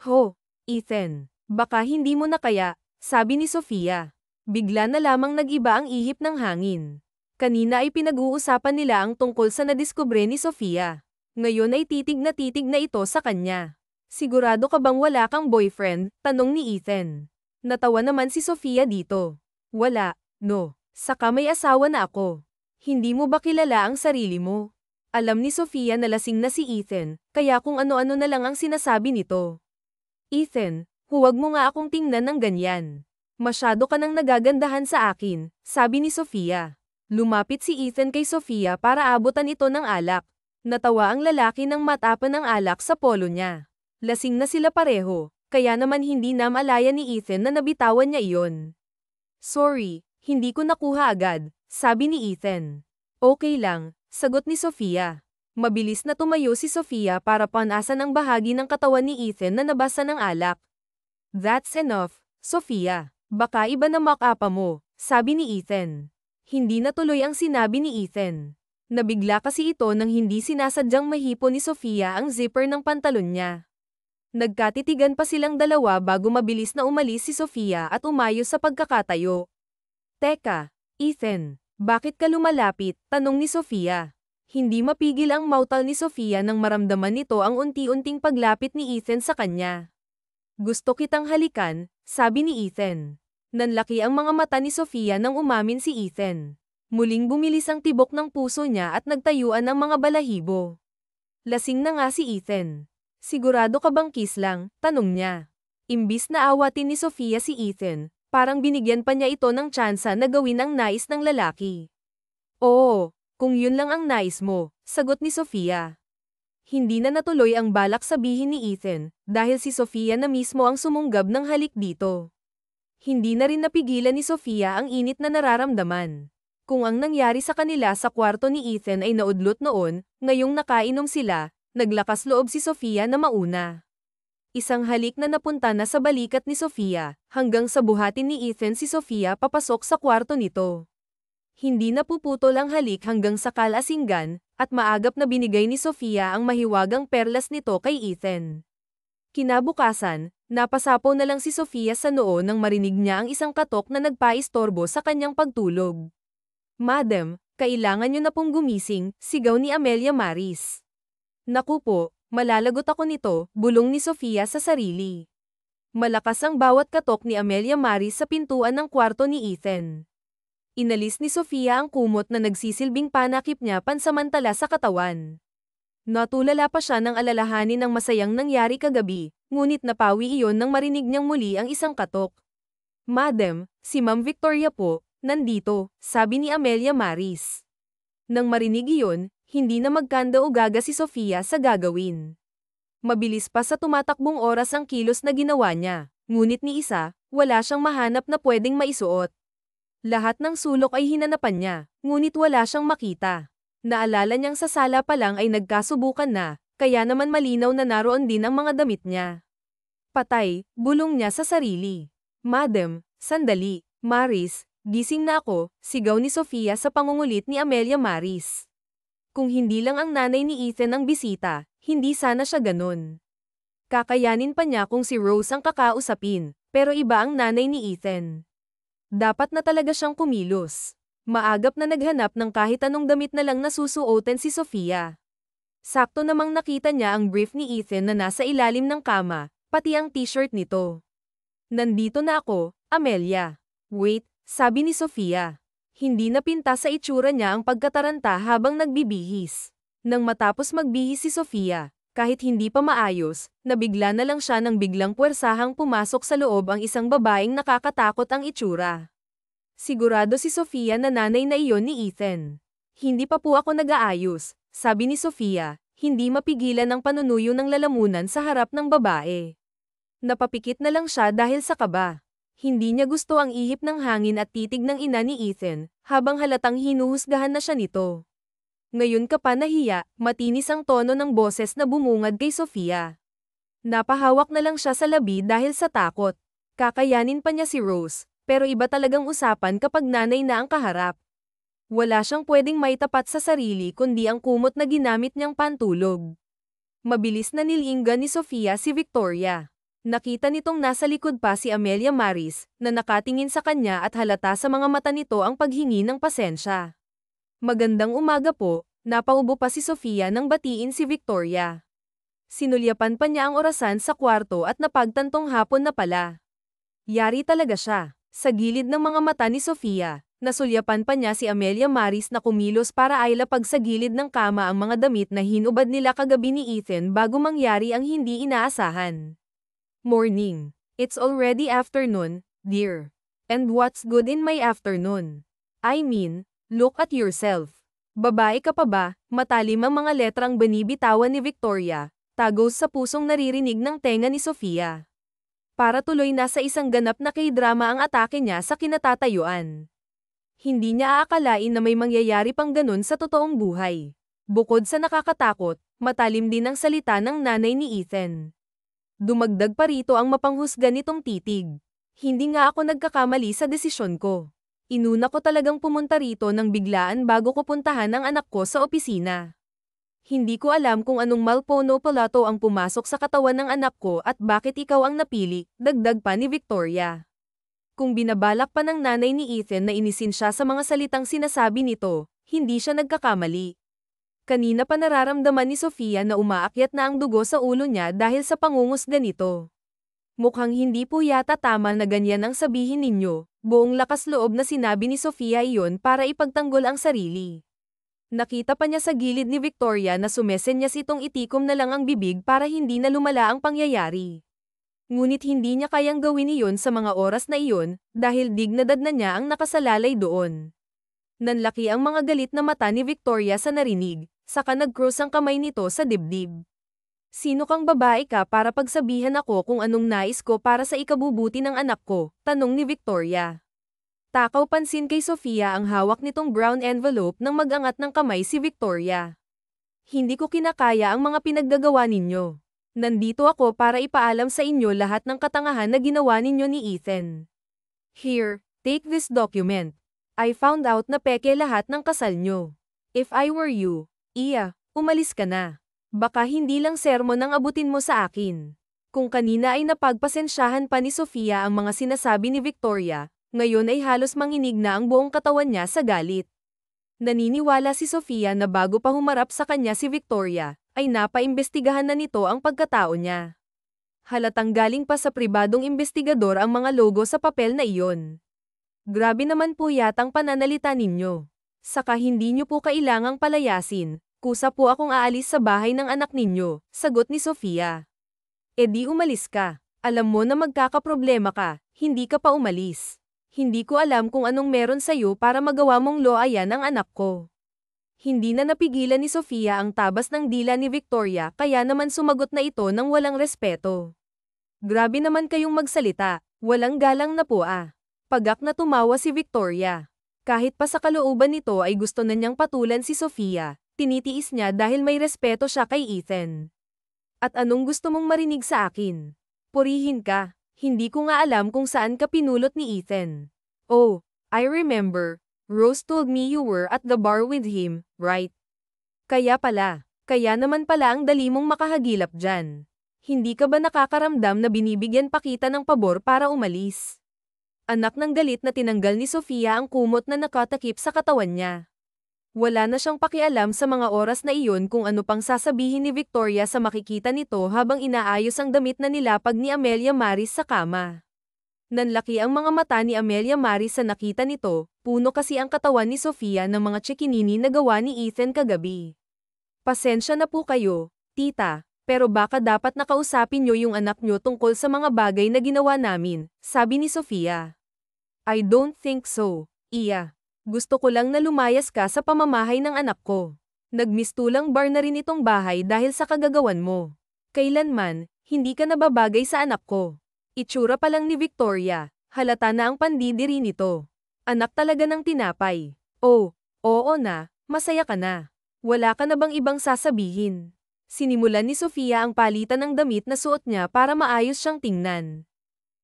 Ho, Ethan, baka hindi mo na kaya, sabi ni Sofia. Bigla na lamang nag-iba ang ihip ng hangin. Kanina ay pinag-uusapan nila ang tungkol sa nadiskubre ni Sofia. Ngayon ay titig na ito sa kanya. Sigurado ka bang wala kang boyfriend? Tanong ni Ethan. Natawa naman si Sofia dito. Wala, no. Saka may asawa na ako. Hindi mo ba kilala ang sarili mo? Alam ni Sofia na lasing na si Ethan, kaya kung ano-ano na lang ang sinasabi nito. Ethan, huwag mo nga akong tingnan ng ganyan. Masyado ka nang nagagandahan sa akin, sabi ni Sofia. Lumapit si Ethan kay Sofia para abutan ito ng alak. Natawa ang lalaki nang matapan ng alak sa polo niya. Lasing na sila pareho, kaya naman hindi na malaya ni Ethan na nabitawan niya iyon. Sorry, hindi ko nakuha agad, sabi ni Ethan. Okay lang, sagot ni Sofia. Mabilis na tumayo si Sofia para panasan ang bahagi ng katawan ni Ethan na nabasa ng alak. That's enough, Sofia. Baka iba na mock-up mo, sabi ni Ethan. Hindi natuloy ang sinabi ni Ethan. Nabigla kasi ito nang hindi sinasadyang mahipo ni Sofia ang zipper ng pantalon niya. Nagkatitigan pa silang dalawa bago mabilis na umalis si Sofia at umayos sa pagkakatayo. Teka, Ethan, bakit ka lumalapit? Tanong ni Sofia. Hindi mapigil ang mautal ni Sofia nang maramdaman nito ang unti-unting paglapit ni Ethan sa kanya. Gusto kitang halikan, sabi ni Ethan. Nanlaki ang mga mata ni Sofia nang umamin si Ethan. Muling bumilis ang tibok ng puso niya at nagtayuan ang mga balahibo. Lasing na nga si Ethan. Sigurado ka bang kiss lang? Tanong niya. Imbis na awatin ni Sofia si Ethan, parang binigyan pa niya ito ng tsansa na gawin ang nais ng lalaki. Oo, kung yun lang ang nais mo, sagot ni Sofia. Hindi na natuloy ang balak sabihin ni Ethan, dahil si Sofia na mismo ang sumunggab ng halik dito. Hindi na rin napigilan ni Sofia ang init na nararamdaman. Kung ang nangyari sa kanila sa kwarto ni Ethan ay naudlot noon, ngayong nakainom sila, naglakas loob si Sofia na mauna. Isang halik na napunta na sa balikat ni Sofia, hanggang sa buhatin ni Ethan si Sofia papasok sa kwarto nito. Hindi napuputol ang halik hanggang sa kalasinggan, at maagap na binigay ni Sofia ang mahiwagang perlas nito kay Ethan. Kinabukasan, napasapaw na lang si Sofia sa noo nang marinig niya ang isang katok na nagpaistorbo sa kanyang pagtulog. Madam, kailangan niyo na pong gumising, sigaw ni Amelia Maris. Naku po, malalagot ako nito, bulong ni Sofia sa sarili. Malakas ang bawat katok ni Amelia Maris sa pintuan ng kwarto ni Ethan. Inalis ni Sofia ang kumot na nagsisilbing panakip niya pansamantala sa katawan. Natulala pa siya ng alalahanin ng masayang nangyari kagabi, ngunit napawi iyon nang marinig niyang muli ang isang katok. Madam, si Ma'am Victoria po, nandito, sabi ni Amelia Maris. Nang marinig iyon, hindi na magkanda o gaga si Sofia sa gagawin. Mabilis pa sa tumatakbong oras ang kilos na ginawa niya, ngunit ni isa, wala siyang mahanap na pwedeng maisuot. Lahat ng sulok ay hinanapan niya, ngunit wala siyang makita. Naalala niyang sa sala pa lang ay nagkasubukan na, kaya naman malinaw na naroon din ang mga damit niya. Patay, bulong niya sa sarili. Madam, sandali, Maris, gising na ako, sigaw ni Sofia sa pangungulit ni Amelia Maris. Kung hindi lang ang nanay ni Ethan ang bisita, hindi sana siya ganun. Kakayanin pa niya kung si Rose ang kakausapin, pero iba ang nanay ni Ethan. Dapat na talaga siyang kumilos. Maagap na naghanap ng kahit anong damit na lang nasusuotan si Sofia. Sakto namang nakita niya ang brief ni Ethan na nasa ilalim ng kama, pati ang t-shirt nito. Nandito na ako, Amelia. Wait, sabi ni Sofia. Hindi napinta sa itsura niya ang pagkataranta habang nagbibihis. Nang matapos magbihis si Sofia, kahit hindi pa maayos, nabigla na lang siya nang biglang puwersahang pumasok sa loob ang isang babaeng nakakatakot ang itsura. Sigurado si Sofia na nanay na iyon ni Ethan. Hindi pa po ako nag-aayos, sabi ni Sofia, hindi mapigilan ang panunuyo ng lalamunan sa harap ng babae. Napapikit na lang siya dahil sa kaba. Hindi niya gusto ang ihip ng hangin at titig ng ina ni Ethan, habang halatang hinuhusgahan na siya nito. Ngayon ka pa nahiya, matinis ang tono ng boses na bumungad kay Sofia. Napahawak na lang siya sa labi dahil sa takot. Kakayanin pa niya si Rose, pero iba talagang usapan kapag nanay na ang kaharap. Wala siyang pwedeng maitapat sa sarili kundi ang kumot na ginamit niyang pantulog. Mabilis na nilinggan ni Sofia si Victoria. Nakita nitong nasa likod pa si Amelia Maris, na nakatingin sa kanya at halata sa mga mata nito ang paghingi ng pasensya. Magandang umaga po, napaubo pa si Sofia nang batiin si Victoria. Sinulyapan pa niya ang orasan sa kwarto at napagtantong hapon na pala. Yari talaga siya. Sa gilid ng mga mata ni Sofia, nasulyapan pa niya si Amelia Maris na kumilos para ailapag sa gilid ng kama ang mga damit na hinubad nila kagabi ni Ethan bago mangyari ang hindi inaasahan. Morning. It's already afternoon, dear. And what's good in my afternoon? I mean, look at yourself. Babae ka pa ba? Matalim ang mga letrang binibitawan ni Victoria, tagos sa pusong naririnig ng tenga ni Sofia. Para tuloy na sa isang ganap na K-drama ang atake niya sa kinatatayuan. Hindi niya aakalain na may mangyayari pang ganun sa totoong buhay. Bukod sa nakakatakot, matalim din ang salita ng nanay ni Ethan. Dumagdag pa rito ang mapanghusga nitong titig. Hindi nga ako nagkakamali sa desisyon ko. Inuna ko talagang pumunta rito nang biglaan bago ko puntahan ang anak ko sa opisina. Hindi ko alam kung anong malpono palato ang pumasok sa katawan ng anak ko at bakit ikaw ang napili, dagdag pa ni Victoria. Kung binabalak pa ng nanay ni Ethan na inisin siya sa mga salitang sinasabi nito, hindi siya nagkakamali. Kanina pa nararamdaman ni Sofia na umaakyat na ang dugo sa ulo niya dahil sa pangungusga nito. Mukhang hindi po yata tama na ganyan ang sabihin ninyo, buong lakas loob na sinabi ni Sofia iyon para ipagtanggol ang sarili. Nakita pa niya sa gilid ni Victoria na sumesenyas itong itikom na lang ang bibig para hindi na lumala ang pangyayari. Ngunit hindi niya kayang gawin iyon sa mga oras na iyon, dahil dignidad na niya ang nakasalalay doon. Nanlaki ang mga galit na mata ni Victoria sa narinig, saka nag-cross ang kamay nito sa dibdib. Sino kang babae ka para pagsabihan ako kung anong nais ko para sa ikabubuti ng anak ko? Tanong ni Victoria. Takaw pansin kay Sofia ang hawak nitong brown envelope nang mag-angat ng kamay si Victoria. Hindi ko kinakaya ang mga pinaggagawa ninyo. Nandito ako para ipaalam sa inyo lahat ng katangahan na ginawa ninyo ni Ethan. Here, take this document. I found out na peke lahat ng kasal nyo. If I were you, umalis ka na. Baka hindi lang sermon ang abutin mo sa akin. Kung kanina ay napagpasensyahan pa ni Sofia ang mga sinasabi ni Victoria, ngayon ay halos manginig na ang buong katawan niya sa galit. Naniniwala si Sofia na bago pa humarap sa kanya si Victoria, ay napaimbestigahan na nito ang pagkatao niya. Halatang galing pa sa pribadong investigador ang mga logo sa papel na iyon. Grabe naman po yatang pananalita ninyo. Saka hindi nyo po kailangang palayasin, kusa po akong aalis sa bahay ng anak ninyo, sagot ni Sofia. E di umalis ka, alam mo na magkakaproblema ka, hindi ka pa umalis. Hindi ko alam kung anong meron sa'yo para magawa mong loayan ang anak ko. Hindi na napigilan ni Sofia ang tabas ng dila ni Victoria kaya naman sumagot na ito ng walang respeto. Grabe naman kayong magsalita, walang galang na po ah. Pagak na tumawa si Victoria. Kahit pa sa kalooban nito ay gusto na niyang patulan si Sofia, tinitiis niya dahil may respeto siya kay Ethan. At anong gusto mong marinig sa akin? Purihin ka, hindi ko nga alam kung saan ka pinulot ni Ethan. Oh, I remember, Rose told me you were at the bar with him, right? Kaya naman pala ang dali mong makahagilap dyan. Hindi ka ba nakakaramdam na binibigyan pa kita ng pabor para umalis? Anak ng galit na tinanggal ni Sofia ang kumot na nakatakip sa katawan niya. Wala na siyang pakialam sa mga oras na iyon kung ano pang sasabihin ni Victoria sa makikita nito habang inaayos ang damit na nilapag ni Amelia Maris sa kama. Nanlaki ang mga mata ni Amelia Maris sa nakita nito, puno kasi ang katawan ni Sofia ng mga tsikinini na gawa ni Ethan kagabi. Pasensya na po kayo, tita, pero baka dapat nakausapin niyo yung anak niyo tungkol sa mga bagay na ginawa namin, sabi ni Sofia. I don't think so, Iya. Gusto ko lang na lumayas ka sa pamamahay ng anak ko. Nagmistulang bar na rin itong bahay dahil sa kagagawan mo. Kailanman, hindi ka nababagay sa anak ko. Itsura pa lang ni Victoria, halata na ang pandidiri nito. Anak talaga ng tinapay. Oh, oo na, masaya ka na. Wala ka na bang ibang sasabihin? Sinimulan ni Sofia ang palitan ng damit na suot niya para maayos siyang tingnan.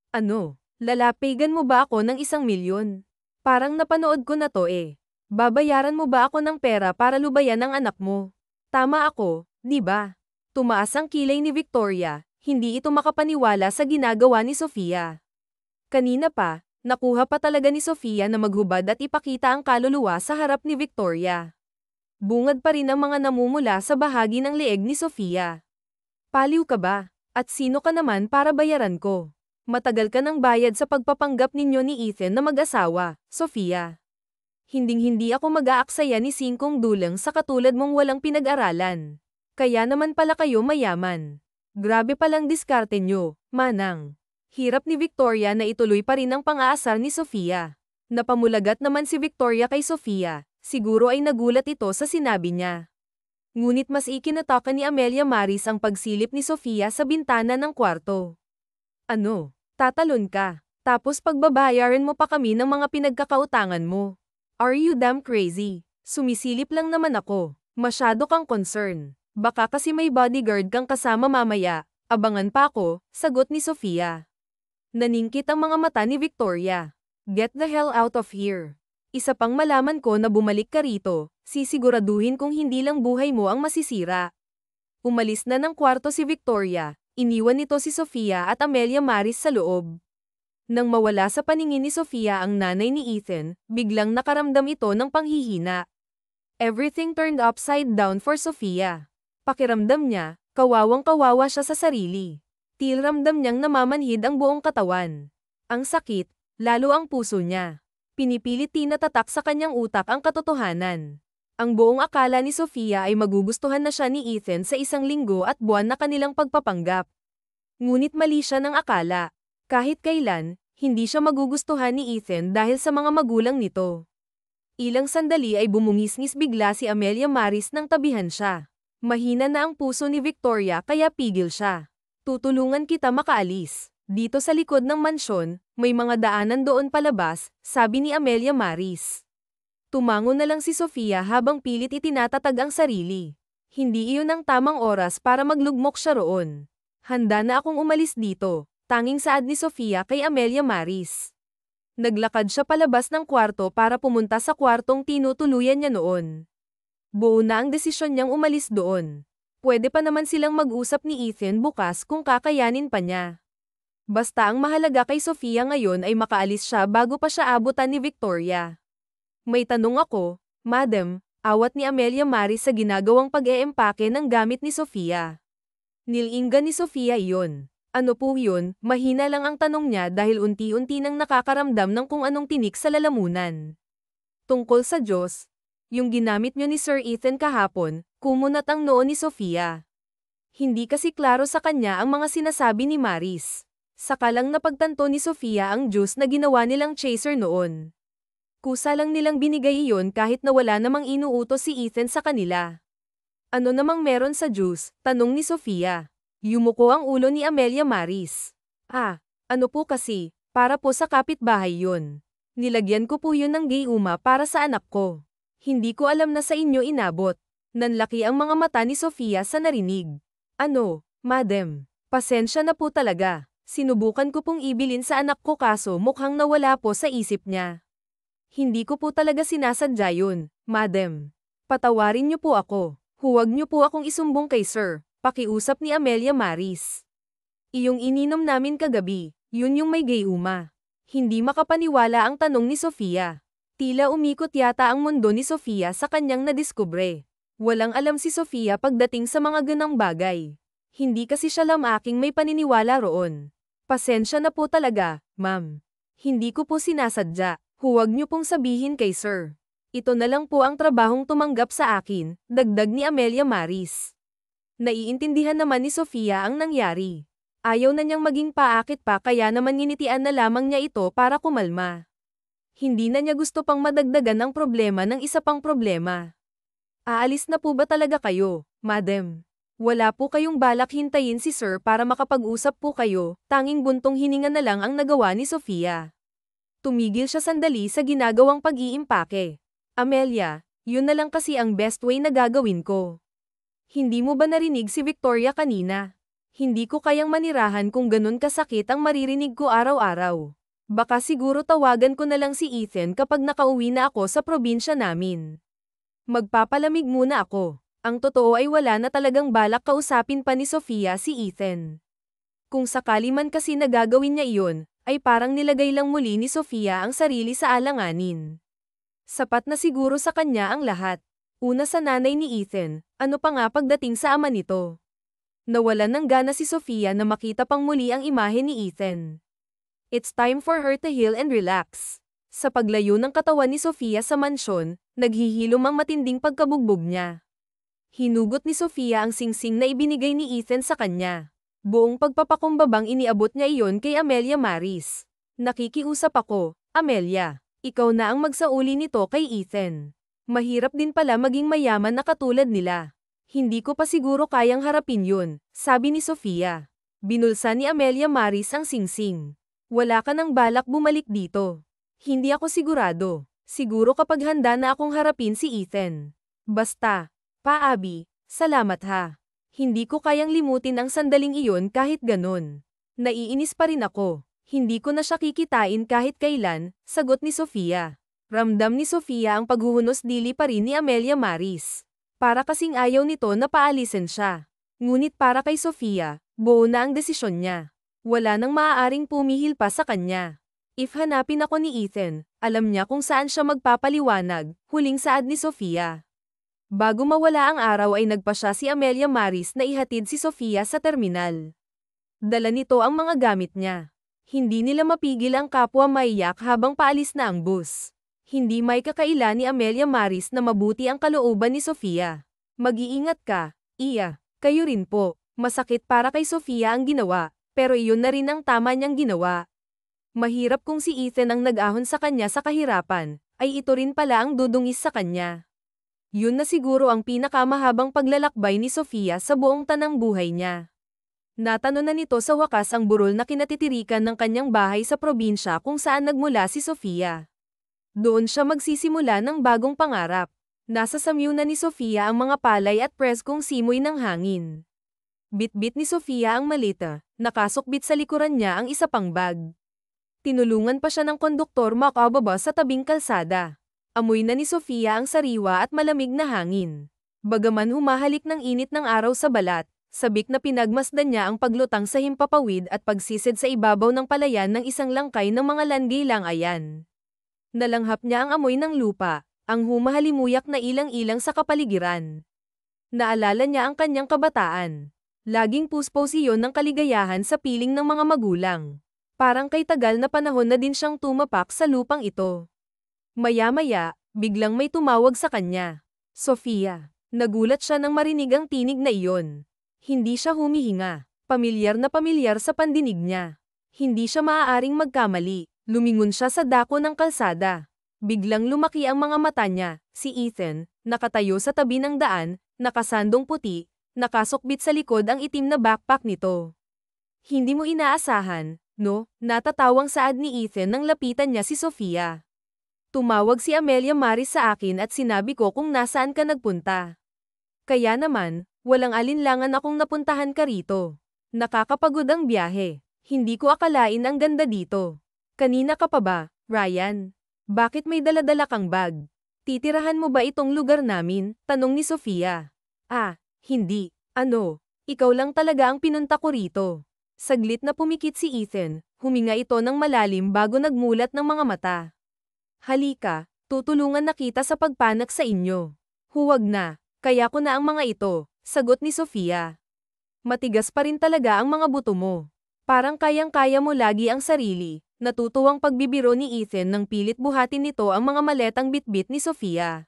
Ano, lalapigan mo ba ako ng 1 milyon? Parang napanood ko na to eh. Babayaran mo ba ako ng pera para lubayan ang anak mo? Tama ako, di ba? Tumaas ang kilay ni Victoria, hindi ito makapaniwala sa ginagawa ni Sofia. Kanina pa, nakuha pa talaga ni Sofia na maghubad at ipakita ang kaluluwa sa harap ni Victoria. Bungad pa rin ang mga namumula sa bahagi ng leeg ni Sofia. Paliw ka ba? At sino ka naman para bayaran ko? Matagal ka ng bayad sa pagpapanggap ninyo ni Ethan na mag-asawa, Sofia. Hinding-hindi ako mag-aaksaya ni singkong dulang sa katulad mong walang pinag-aralan. Kaya naman pala kayo mayaman. Grabe palang diskarte nyo, manang. Hirap ni Victoria na ituloy pa rin ang pang-aasar ni Sofia. Napamulagat naman si Victoria kay Sofia, siguro ay nagulat ito sa sinabi niya. Ngunit mas ikinataka ni Amelia Maris ang pagsilip ni Sofia sa bintana ng kwarto. Ano? Tatalon ka? Tapos pagbabayaran mo pa kami ng mga pinagkakautangan mo. Are you damn crazy? Sumisilip lang naman ako. Masyado kang concern. Baka kasi may bodyguard kang kasama mamaya. Abangan pa ako, sagot ni Sofia. Naningkit ang mga mata ni Victoria. Get the hell out of here. Isa pang malaman ko na bumalik ka rito, sisiguraduhin kong hindi lang buhay mo ang masisira. Umalis na ng kwarto si Victoria, iniwan nito si Sofia at Amelia Maris sa loob. Nang mawala sa paningin ni Sofia ang nanay ni Ethan, biglang nakaramdam ito ng panghihina. Everything turned upside down for Sofia. Pakiramdam niya, kawawang-kawawa siya sa sarili. Ramdam niyang namamanhid ang buong katawan. Ang sakit, lalo ang puso niya. Pinipilit tinatatak sa kanyang utak ang katotohanan. Ang buong akala ni Sofia ay magugustuhan na siya ni Ethan sa 1 linggo at buwan na kanilang pagpapanggap. Ngunit mali siya ng akala. Kahit kailan, hindi siya magugustuhan ni Ethan dahil sa mga magulang nito. Ilang sandali ay bumungisngis bigla si Amelia Maris nang tabihan siya. Mahina na ang puso ni Victoria kaya pigil siya. Tutulungan kita makaalis. Dito sa likod ng mansyon, may mga daanan doon palabas, sabi ni Amelia Maris. Tumango na lang si Sofia habang pilit itinatatag ang sarili. Hindi iyon ang tamang oras para maglugmok siya roon. Handa na akong umalis dito, tanging saad ni Sofia kay Amelia Maris. Naglakad siya palabas ng kwarto para pumunta sa kwartong tinutuluyan niya noon. Buo na ang desisyon niyang umalis doon. Pwede pa naman silang mag-usap ni Ethan bukas kung kakayanin pa niya. Basta ang mahalaga kay Sofia ngayon ay makaalis siya bago pa siya abutan ni Victoria. May tanong ako, Madam, awat ni Amelia Maris sa ginagawang pag-eempake ng gamit ni Sofia. Nilinggan ni Sofia iyon. Ano po yun? Mahina lang ang tanong niya dahil unti-unti nang nakakaramdam ng kung anong tinik sa lalamunan. Tungkol sa Diyos, yung ginamit niyo ni Sir Ethan kahapon, kumunat ang noo ni Sofia. Hindi kasi klaro sa kanya ang mga sinasabi ni Maris. Saka lang napagtanto ni Sofia ang juice na ginawa nilang chaser noon. Kusa lang nilang binigay iyon kahit na wala namang inuutos si Ethan sa kanila. Ano namang meron sa juice? Tanong ni Sofia. Yumuko ang ulo ni Amelia Maris. Ano po kasi, para po sa kapitbahay yun. Nilagyan ko po yun ng gayuma para sa anak ko. Hindi ko alam na sa inyo inabot. Nanlaki ang mga mata ni Sofia sa narinig. Ano, Madam, pasensya na po talaga. Sinubukan ko pong ibilin sa anak ko kaso mukhang nawala po sa isip niya. Hindi ko po talaga sinasadya yun, Madam. Patawarin niyo po ako. Huwag niyo po akong isumbong kay Sir. Pakiusap ni Amelia Maris. Iyong ininom namin kagabi, yun yung may gayuma. Hindi makapaniwala ang tanong ni Sofia. Tila umikot yata ang mundo ni Sofia sa kanyang nadiskubre. Walang alam si Sofia pagdating sa mga ganang bagay. Hindi kasi siya lamaking may paniniwala roon. Pasensya na po talaga, ma'am. Hindi ko po sinasadya. Huwag niyo pong sabihin kay Sir. Ito na lang po ang trabahong tumanggap sa akin, dagdag ni Amelia Maris. Naiintindihan naman ni Sofia ang nangyari. Ayaw na niyang maging paakit pa kaya naman nginitian na lamang niya ito para kumalma. Hindi na niya gusto pang madagdagan ang problema ng isa pang problema. Aalis na po ba talaga kayo, Madam? Wala po kayong balak hintayin si Sir para makapag-usap po kayo, tanging buntong hininga na lang ang nagawa ni Sofia. Tumigil siya sandali sa ginagawang pag-iimpake. Amelia, yun na lang kasi ang best way na gagawin ko. Hindi mo ba narinig si Victoria kanina? Hindi ko kayang manirahan kung ganun kasakit ang maririnig ko araw-araw. Baka siguro tawagan ko na lang si Ethan kapag nakauwi na ako sa probinsya namin. Magpapalamig muna ako. Ang totoo ay wala na talagang balak kausapin pa ni Sofia si Ethan. Kung sakali man kasi nagagawin niya iyon, ay parang nilagay lang muli ni Sofia ang sarili sa alanganin. Sapat na siguro sa kanya ang lahat. Una sa nanay ni Ethan, ano pa nga pagdating sa ama nito. Nawalan ng gana si Sofia na makita pang muli ang imahe ni Ethan. It's time for her to heal and relax. Sa paglayo ng katawan ni Sofia sa mansyon, naghihilom ang matinding pagkabugbog niya. Hinugot ni Sofia ang singsing na ibinigay ni Ethan sa kanya. Buong pagpapakumbabang iniabot niya iyon kay Amelia Maris. Nakikiusap ako, Amelia. Ikaw na ang magsauli nito kay Ethan. Mahirap din pala maging mayaman na katulad nila. Hindi ko pa siguro kayang harapin yun, sabi ni Sofia. Binulsa ni Amelia Maris ang singsing. Wala ka nang balak bumalik dito. Hindi ako sigurado. Siguro kapag handa na akong harapin si Ethan. Basta, Pa Abby, salamat ha. Hindi ko kayang limutin ang sandaling iyon kahit ganun. Naiinis pa rin ako. Hindi ko na siya kikitain kahit kailan, sagot ni Sofia. Ramdam ni Sofia ang paghuhunos dili pa rin ni Amelia Maris. Para kasing ayaw nito na paalisin siya. Ngunit para kay Sofia, buo na ang desisyon niya. Wala nang maaaring pumihil pa sa kanya. If hanapin ako ni Ethan, alam niya kung saan siya magpapaliwanag, huling saad ni Sofia. Bago mawala ang araw ay nagpasya si Amelia Maris na ihatid si Sofia sa terminal. Dala nito ang mga gamit niya. Hindi nila mapigil ang kapwa maiyak habang paalis na ang bus. Hindi may kakaila ni Amelia Maris na mabuti ang kalooban ni Sofia. Mag-iingat ka, Iya. Kayo rin po. Masakit para kay Sofia ang ginawa, pero iyon na rin ang tama niyang ginawa. Mahirap kung si Ethan ang nag-ahon sa kanya sa kahirapan, ay ito rin pala ang dudungis sa kanya. Yun na siguro ang pinakamahabang paglalakbay ni Sofia sa buong tanang buhay niya. Natano na nito sa wakas ang burol na kinatitirikan ng kanyang bahay sa probinsya kung saan nagmula si Sofia. Doon siya magsisimula ng bagong pangarap. Nasa samyu na ni Sofia ang mga palay at preskong simoy ng hangin. Bit-bit ni Sofia ang malita, nakasukbit sa likuran niya ang isa pang bag. Tinulungan pa siya ng konduktor makababa sa tabing kalsada. Amoy na ni Sofia ang sariwa at malamig na hangin. Bagaman humahalik ng init ng araw sa balat, sabik na pinagmasdan niya ang paglutang sa himpapawid at pagsisid sa ibabaw ng palayan ng isang langkay ng mga langgay-langayan. Nalanghap niya ang amoy ng lupa, ang humahalimuyak na ilang-ilang sa kapaligiran. Naalala niya ang kanyang kabataan. Laging puspos iyon ng kaligayahan sa piling ng mga magulang. Parang kay tagal na panahon na din siyang tumapak sa lupang ito. Maya-maya, biglang may tumawag sa kanya. Sofia. Nagulat siya nang marinig ang tinig na iyon. Hindi siya humihinga. Pamilyar na pamilyar sa pandinig niya. Hindi siya maaaring magkamali. Lumingon siya sa dako ng kalsada. Biglang lumaki ang mga mata niya. Si Ethan, nakatayo sa tabi ng daan, nakasandong puti, nakasukbit sa likod ang itim na backpack nito. Hindi mo inaasahan, no? Natatawang saad ni Ethan nang lapitan niya si Sofia. Tumawag si Amelia Maris sa akin at sinabi ko kung nasaan ka nagpunta. Kaya naman, walang alinlangan akong napuntahan ka rito. Nakakapagod ang biyahe. Hindi ko akalain ang ganda dito. Kanina ka pa ba, Ryan? Bakit may daladala kang bag? Titirahan mo ba itong lugar namin? Tanong ni Sofia. Ah, hindi. Ano? Ikaw lang talaga ang pinunta ko rito. Saglit na pumikit si Ethan, huminga ito ng malalim bago nagmulat ng mga mata. Halika, tutulungan na kita sa pagpanak sa inyo. Huwag na, kaya ko na ang mga ito, sagot ni Sofia. Matigas pa rin talaga ang mga buto mo. Parang kayang-kaya mo lagi ang sarili. Natutuwang pagbibiro ni Ethan nang pilit buhatin nito ang mga maletang bitbit ni Sofia.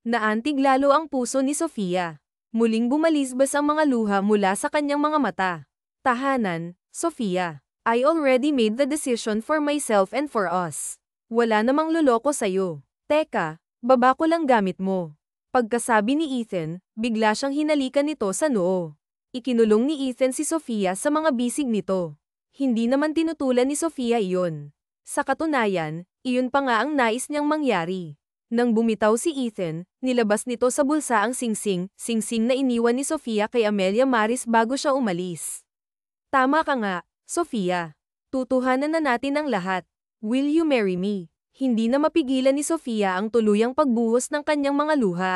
Naantig lalo ang puso ni Sofia. Muling bumalisbas ang mga luha mula sa kanyang mga mata. Tahanan, Sofia. I already made the decision for myself and for us. Wala namang luloko sa'yo. Teka, baba ko lang gamit mo. Pagkasabi ni Ethan, bigla siyang hinalikan nito sa noo. Ikinulong ni Ethan si Sofia sa mga bisig nito. Hindi naman tinutulan ni Sofia iyon. Sa katunayan, iyon pa nga ang nais niyang mangyari. Nang bumitaw si Ethan, nilabas nito sa bulsa ang singsing na iniwan ni Sofia kay Amelia Maris bago siya umalis. Tama ka nga, Sofia. Tutuhanan na natin ang lahat. Will you marry me? Hindi na mapigilan ni Sofia ang tuluyang pagbuhos ng kanyang mga luha.